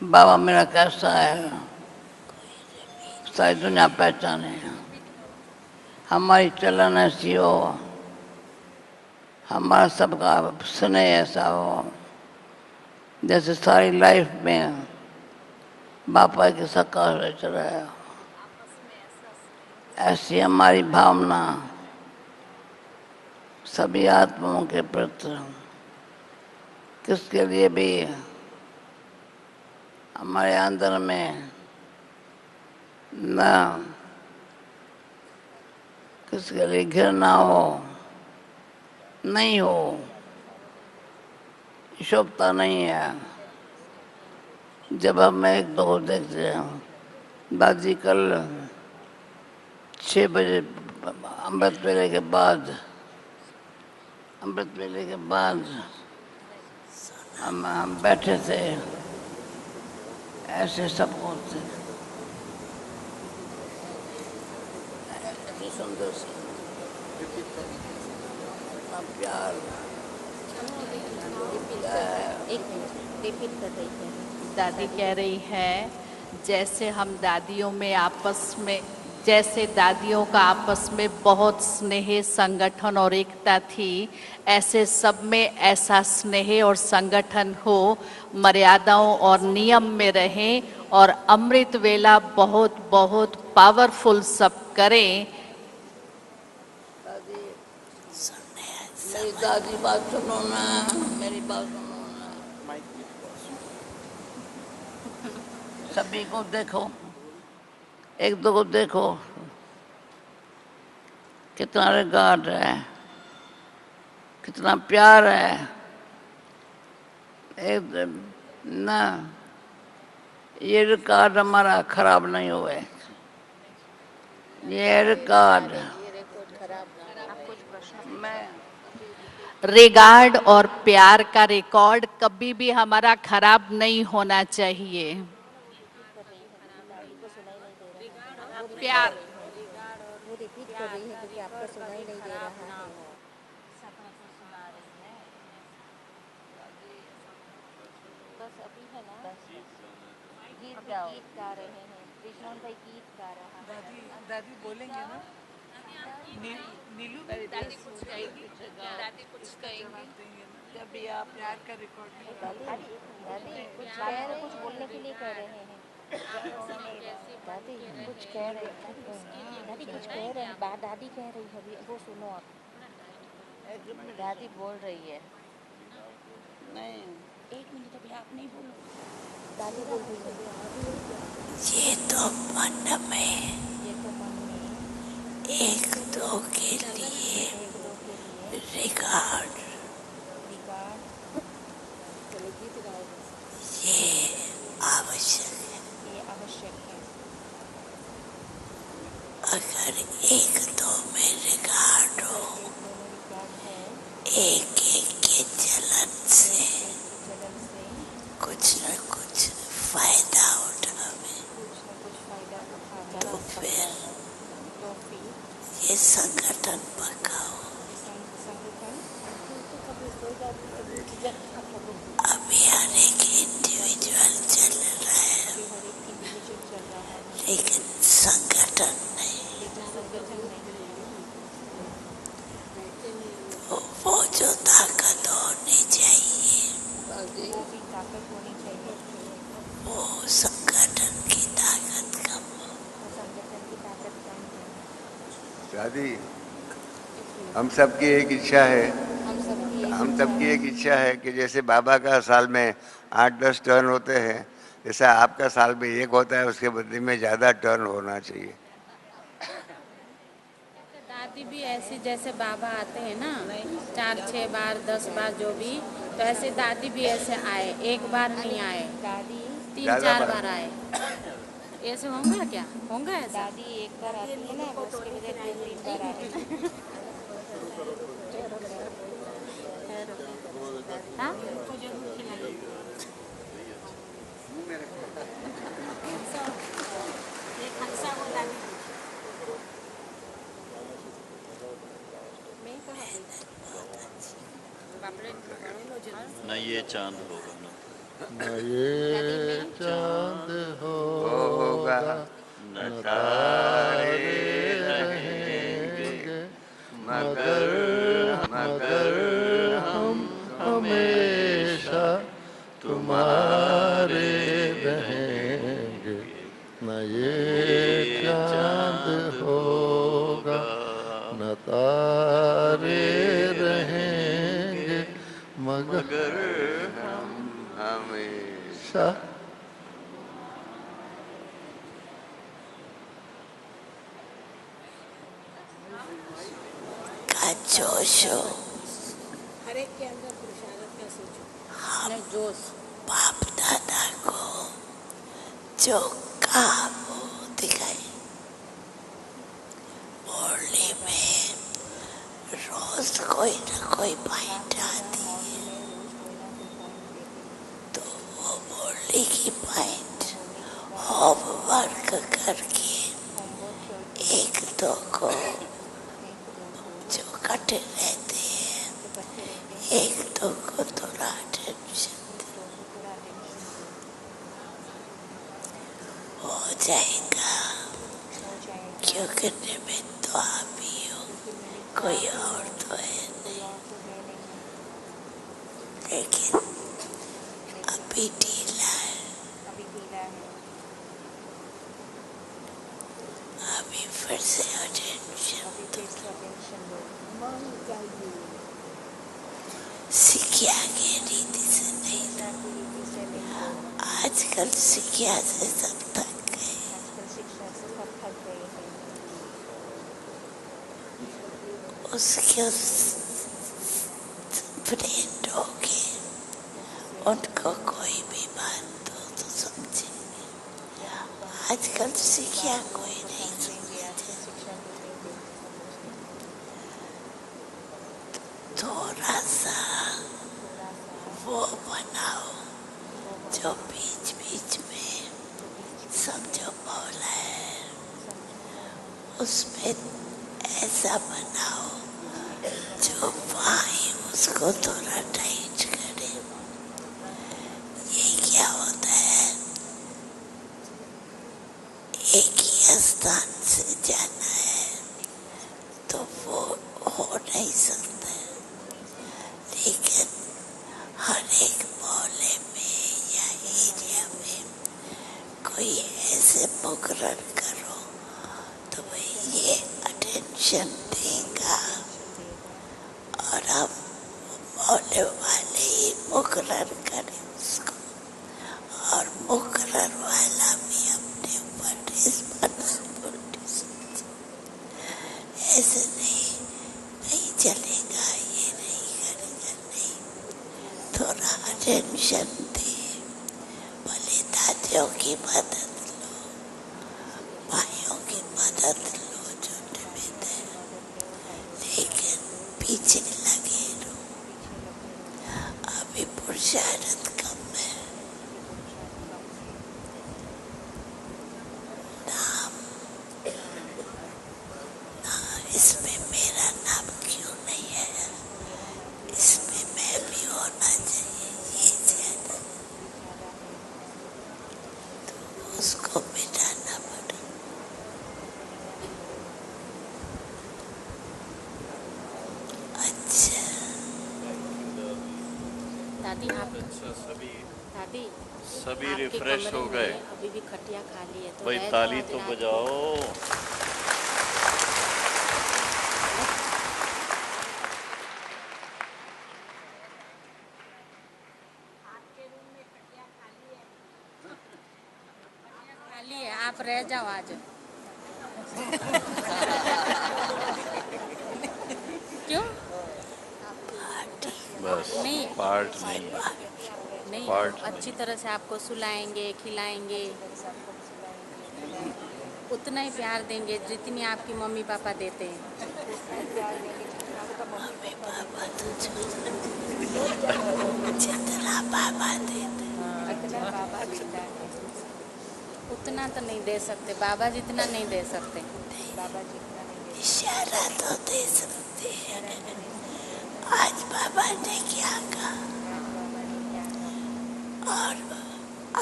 Speaker 12: बाबा मेरा कैसा है सारी दुनिया पहचाने। हमारी चलन ऐसी हो, हमारा सबका स्नेह ऐसा हो जैसे सारी लाइफ में बापा के सकार चल रहा है। ऐसी हमारी भावना सभी आत्माओं के प्रति किसके लिए भी हमारे अंदर में न किसके लिए घृणा हो, नहीं हो, शोभता नहीं है। जब हम एक दो को देखते हैं, दादी कल 6 बजे अमृत वेले के बाद हम बैठे थे, ऐसे सब होते सुंदर से प्यार।
Speaker 2: एक मिनट रिपीट कर रही है।
Speaker 6: दादी कह रही है जैसे हम दादियों में आपस में, जैसे दादियों का आपस में बहुत स्नेह, संगठन और एकता थी, ऐसे सब में ऐसा स्नेह और संगठन हो, मर्यादाओं और नियम में रहें और अमृत वेला बहुत बहुत पावरफुल सब करें।
Speaker 12: मेरी दादी बात सुनो ना, मेरी बात सुनो ना। सभी को देखो, एक दो को देखो, कितना रिगार्ड है, कितना प्यार है। एक ना ये रिकॉर्ड हमारा खराब नहीं हुए, ये रिकॉर्ड
Speaker 6: रिगार्ड और प्यार का रिकॉर्ड कभी भी हमारा खराब नहीं होना चाहिए। प्यार
Speaker 2: वो रिपीट कर रही है क्योंकि आपका सुनाई नहीं दे रहा है। बस अभी है ना, गीत गा रहे हैं, कृष्ण भाई गीत गा रहा है।
Speaker 11: दादी बोलेंगे ना? नीलू
Speaker 6: दादी कुछ कहेंगी, दादी कुछ कहेंगी।
Speaker 12: जब भी आप प्यार का रिकॉर्ड
Speaker 2: दादी कुछ कह रहे, कुछ बोलने के लिए कह रहे हैं। दादी कुछ कह रहे हैं, दादी कुछ कह रहे हैं, दादी कह रही है, वो सुनो आप। दादी बोल रही है।
Speaker 12: नहीं,
Speaker 2: 1 मिनट अभी आप नहीं बोलो, दादी बोल रही है।
Speaker 8: ये तो मन में एक दो के लिए रिकॉर्ड, ये आवश्यक है। अगर एक दो में रिकॉर्ड हो, एक एक के चलन से कुछ न कुछ फायदा उठावे, तो फिर ये संगठन पक्का हो। अभी हर एक इंडिविजुअल चल रहा है, लेकिन संगठन नहीं। तो वो जो ताकत होनी चाहिए, वो संगठन की ताकत कम हो।
Speaker 10: दादी, हम सबकी एक इच्छा है कि जैसे बाबा का साल में 8-10 टर्न होते हैं, जैसा आपका साल में 1 होता है, उसके बदले में ज़्यादा टर्न होना चाहिए।
Speaker 3: दादी भी ऐसे जैसे बाबा आते हैं ना, 4-6 बार 10 बार जो भी, तो ऐसे दादी भी ऐसे आए, एक बार नहीं आए, दादी 3-4 बार आए। ऐसे होंगे क्या? होंगे ऐसा?
Speaker 2: दादी एक बार आती है ना, उसके बजाय 2-3 बार आए।
Speaker 3: हाँ?
Speaker 1: न ये चांद होगा
Speaker 7: न ये चांद होगा, न तारे रहेंगे, मगर हम हमेशा तुम्हारे रहेंगे। न ये चांद होगा, न तारे मगर
Speaker 10: हम हमेशा
Speaker 8: का जोश हो।
Speaker 4: हर एक के अंदर पुरुषार्थ का सोचो।
Speaker 8: हम
Speaker 3: जोश
Speaker 8: बाप दादा को जो काम वो दिखाई। मुरली में रोज कोई ना कोई पॉइंट आती है, तो वो मुरली की पॉइंट होमवर्क करके एक दो को जो कटे रहते हैं, एक दो को थोड़ा टेंशन हो जाएगा, क्योंकि निमित्त तो आप ही हो, कोई और तो है नहीं। लेकिन अभी ढीला है, अभी फिर से अटेंशन सिक्किया की रीति से नहीं था। आजकल सिक्किया से सब थक गए। उसके फ्रेंड हो गए, उनको कोई भी बात दो तो समझेंगे। आजकल सिक्किया कोई नहीं समझते। थोड़ा सा वो बनाओ जो बीच बीच में समझो बोला है, उसमें ऐसा बनाओ जो वाई उसको थोड़ा टाइट करे। ये क्या होता है, एक ही स्थान से जाना है तो वो हो नहीं सकता, लेकिन हर एक मोहल्ले में या एरिया में कोई ऐसे मुकर्रर करो तो भाई ये अटेंशन देगा, और अब मोहल्ले वाले ही मुकर्रर करें उसको, और मुकर्रर वाला भी अपने ऊपर रिस्पॉन्सिबिलिटी समझे। ऐसे नहीं चलेगा, ये नहीं करेगा, नहीं, थोड़ा अटेंशन दे। भले दादियों की मदद लो, भाइयों की मदद लो जो निमित्त है, लेकिन पीछे लगे रहो। अभी पुरुषार्थ कम है। नाम इसमें मेरा नाम क्यों नहीं है, इसमें मैं भी होना चाहिए, ये ज्यादा तो उसको मिटाना पड़ा। अच्छा
Speaker 3: दादी आप
Speaker 1: अच्छा,
Speaker 3: दादी
Speaker 1: सभी
Speaker 3: आपके
Speaker 1: रिफ्रेश
Speaker 3: कमरे
Speaker 1: हो
Speaker 3: में
Speaker 1: गए।
Speaker 3: अभी भी खटिया खाली है तो
Speaker 1: भाई
Speaker 3: रह
Speaker 1: ताली
Speaker 3: जाओ
Speaker 1: तो
Speaker 3: जरा।
Speaker 1: बजाओ।
Speaker 3: खाली है, आप रह जाओ आज। क्यों?
Speaker 1: बस
Speaker 3: नहीं
Speaker 1: पार्ट नहीं है।
Speaker 3: नहीं,
Speaker 1: पार्ट
Speaker 3: अच्छी तरह से आपको सुलाएंगे, खिलाएंगे, उतना ही प्यार देंगे जितनी आपकी मम्मी पापा देते हैं।
Speaker 8: मम्मी पापा तो जितना पापा देते
Speaker 3: उतना तो नहीं दे सकते, बाबा जितना नहीं दे सकते।
Speaker 8: इशारा तो दे सकते हैं। आज बाबा ने क्या कहा, और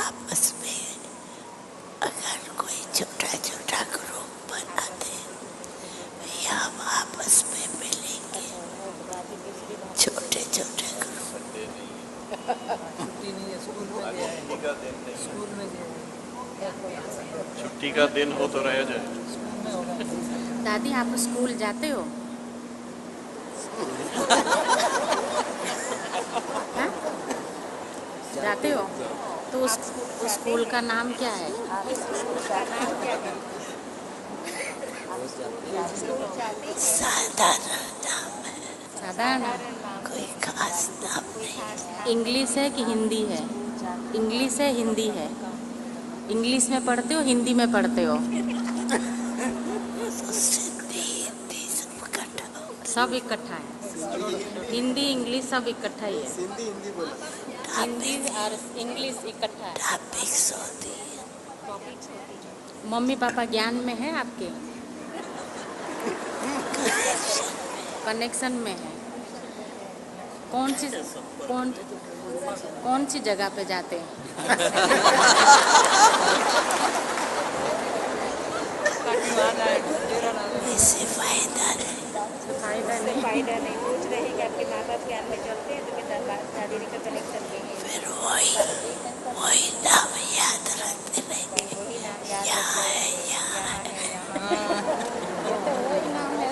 Speaker 8: आपस में अगर कोई छोटा छोटा ग्रुप बनाते या हम आपस में मिलेंगे, छोटे छोटे ग्रुप।
Speaker 1: छुट्टी का दिन हो तो रह जाए।
Speaker 3: दादी आप स्कूल जाते हो? जाते हो? तो उस स्कूल का नाम क्या है?
Speaker 2: आप स्कूल जाते हैं?
Speaker 8: साधारण नाम है,
Speaker 3: साधारण?
Speaker 8: कोई खास नाम नहीं।
Speaker 3: इंग्लिश है कि हिंदी है? इंग्लिश है, हिंदी है? इंग्लिश में पढ़ते हो, हिंदी में पढ़ते हो?
Speaker 8: तो सिंधी हिंदी सब इकट्ठा हो।
Speaker 3: सब इकट्ठा है? हिंदी इंग्लिश सब इकट्ठा ही है? हिंदी और इंग्लिश इकट्ठा है?
Speaker 8: टॉपिक्स होती है।
Speaker 3: मम्मी पापा ज्ञान में है आपके? कनेक्शन में है? कौन सी जगह पे जाते हैं?
Speaker 8: इससे फायदा नहीं।
Speaker 2: फायदा नहीं। पूछ रहे हैं कि आपके माँ बाप ज्ञान में चलते हैं, तो बेटा दादी का कनेक्शन में है।
Speaker 8: फिर वही नाम याद रखते रहेंगे। यहाँ है, यहाँ है।
Speaker 3: तो वही नाम है,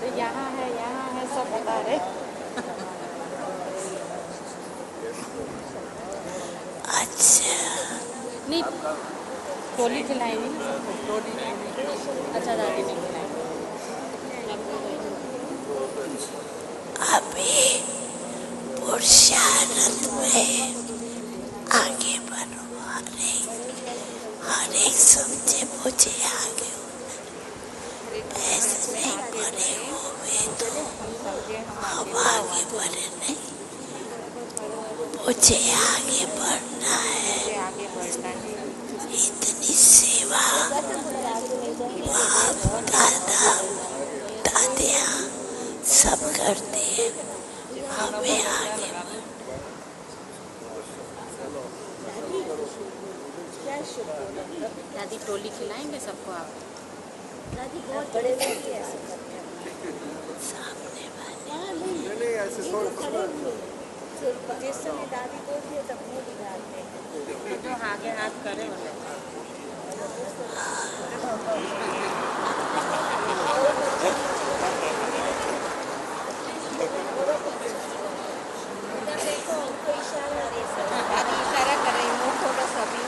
Speaker 3: तो यहाँ है सब बता रहे।
Speaker 8: अच्छा,
Speaker 3: नहीं, टोली खिलाएंगे ना सबको? अच्छा, दादी ने खिलाएंगे।
Speaker 8: अभी पुरुषार्थ में आगे बढ़ो। हर एक समझे मुझे आगे होना। ऐसे नहीं बड़े हुए तो हम आगे बढ़े नहीं। मुझे आगे बढ़ना है। इतनी सेवा बाप दादा दादियाँ सब करती है, हमें आगे
Speaker 3: दादी टोली खिलाएंगे सबको आप?
Speaker 2: दादी बहुत बड़े दादी ऐसे करते हैं।
Speaker 8: सामने
Speaker 2: जिस समय दादी बोलती है तब मुँह दिखाते हैं।
Speaker 3: जो आगे हाथ करे वाले।
Speaker 2: देखो उनको इशारा दादी इशारा कर रही, मुँह खोलो सभी।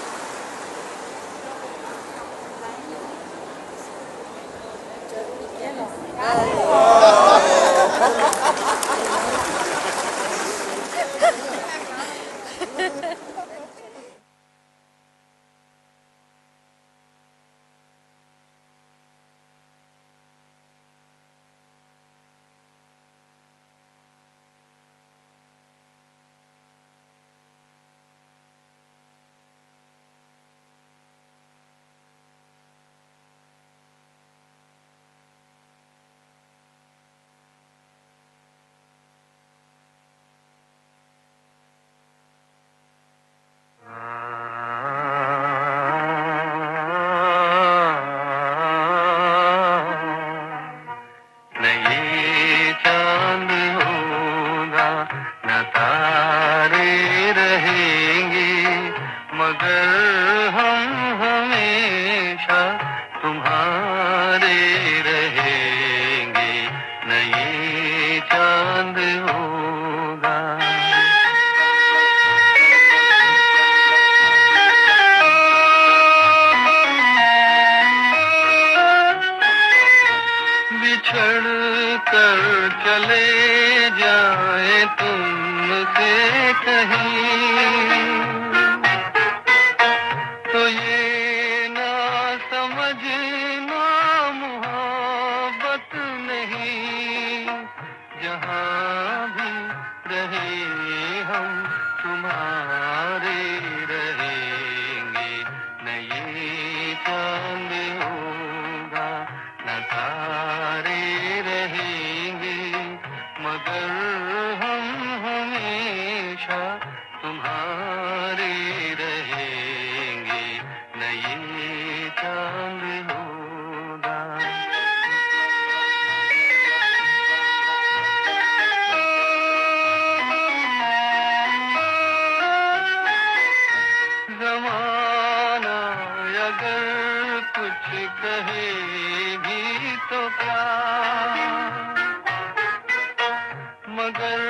Speaker 13: मगर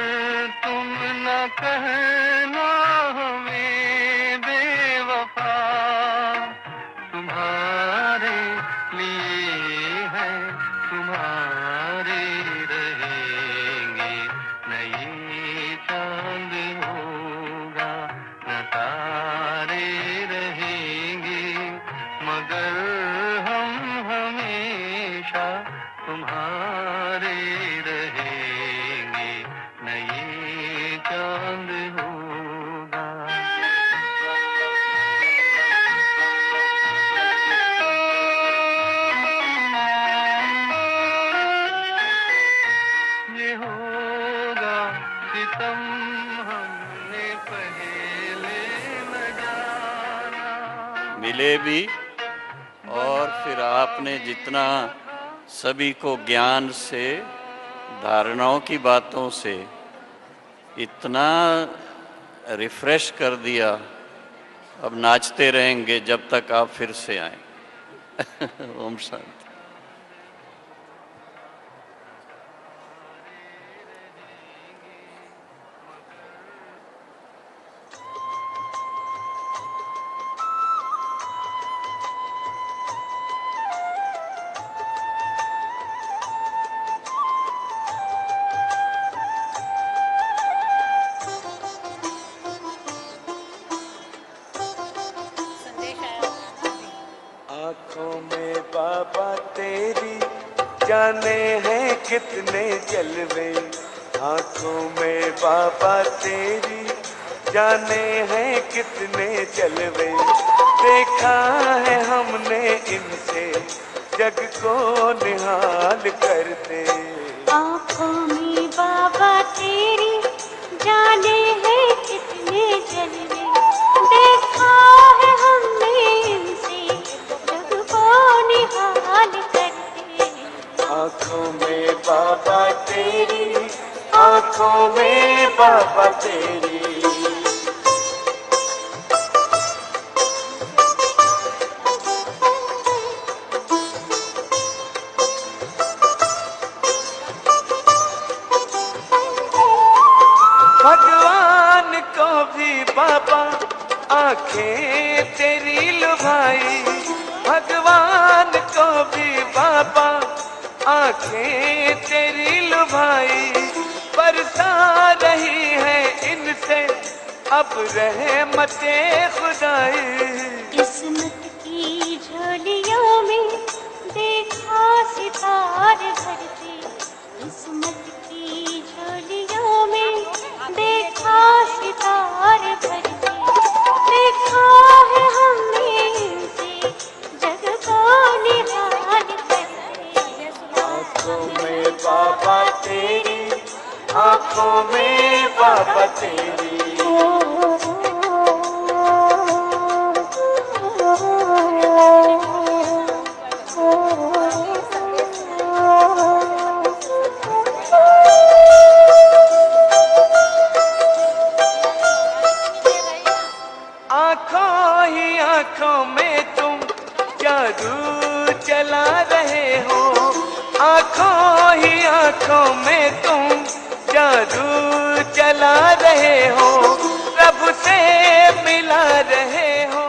Speaker 13: तुम न कहना हमें हमने पहले न जाना।
Speaker 1: मिले भी, और फिर आपने जितना सभी को ज्ञान से, धारणाओं की बातों से इतना रिफ्रेश कर दिया, अब नाचते रहेंगे जब तक आप फिर से आए। ओम शांति।
Speaker 13: आँखों में बाबा तेरी जाने हैं कितने जलवे, आँखों में बाबा तेरी जाने हैं कितने जलवे। देखा है हमने इनसे जग को निहाल करते।
Speaker 5: आँखों में बाबा तेरी जाने हैं कितने जलवे, देखा है हमने इनसे जग को निहाल करते।
Speaker 13: आँखों में बाबा तेरी, आँखों में बाबा तेरी। भगवान को भी बाबा आंखें तेरी लुभाई, भगवान को भी बाबा आंखें तेरी लुभाई। बरसा रही है इनसे अब रहमते खुदाई।
Speaker 5: किस्मत की झोलियों में देखा सितारे भरते, किस्मत की झोलियों में देखा सितारे भरते। देखा है हमने इनसे जग को निहाल करते।
Speaker 13: आँखों में बाबा तेरी, आँखों में बाबा तेरी। आँखों ही आँखों में तुम जादू चला रहे हो, आँखों ही आँखों में तुम जादू चला रहे हो। प्रभु से मिला रहे हो,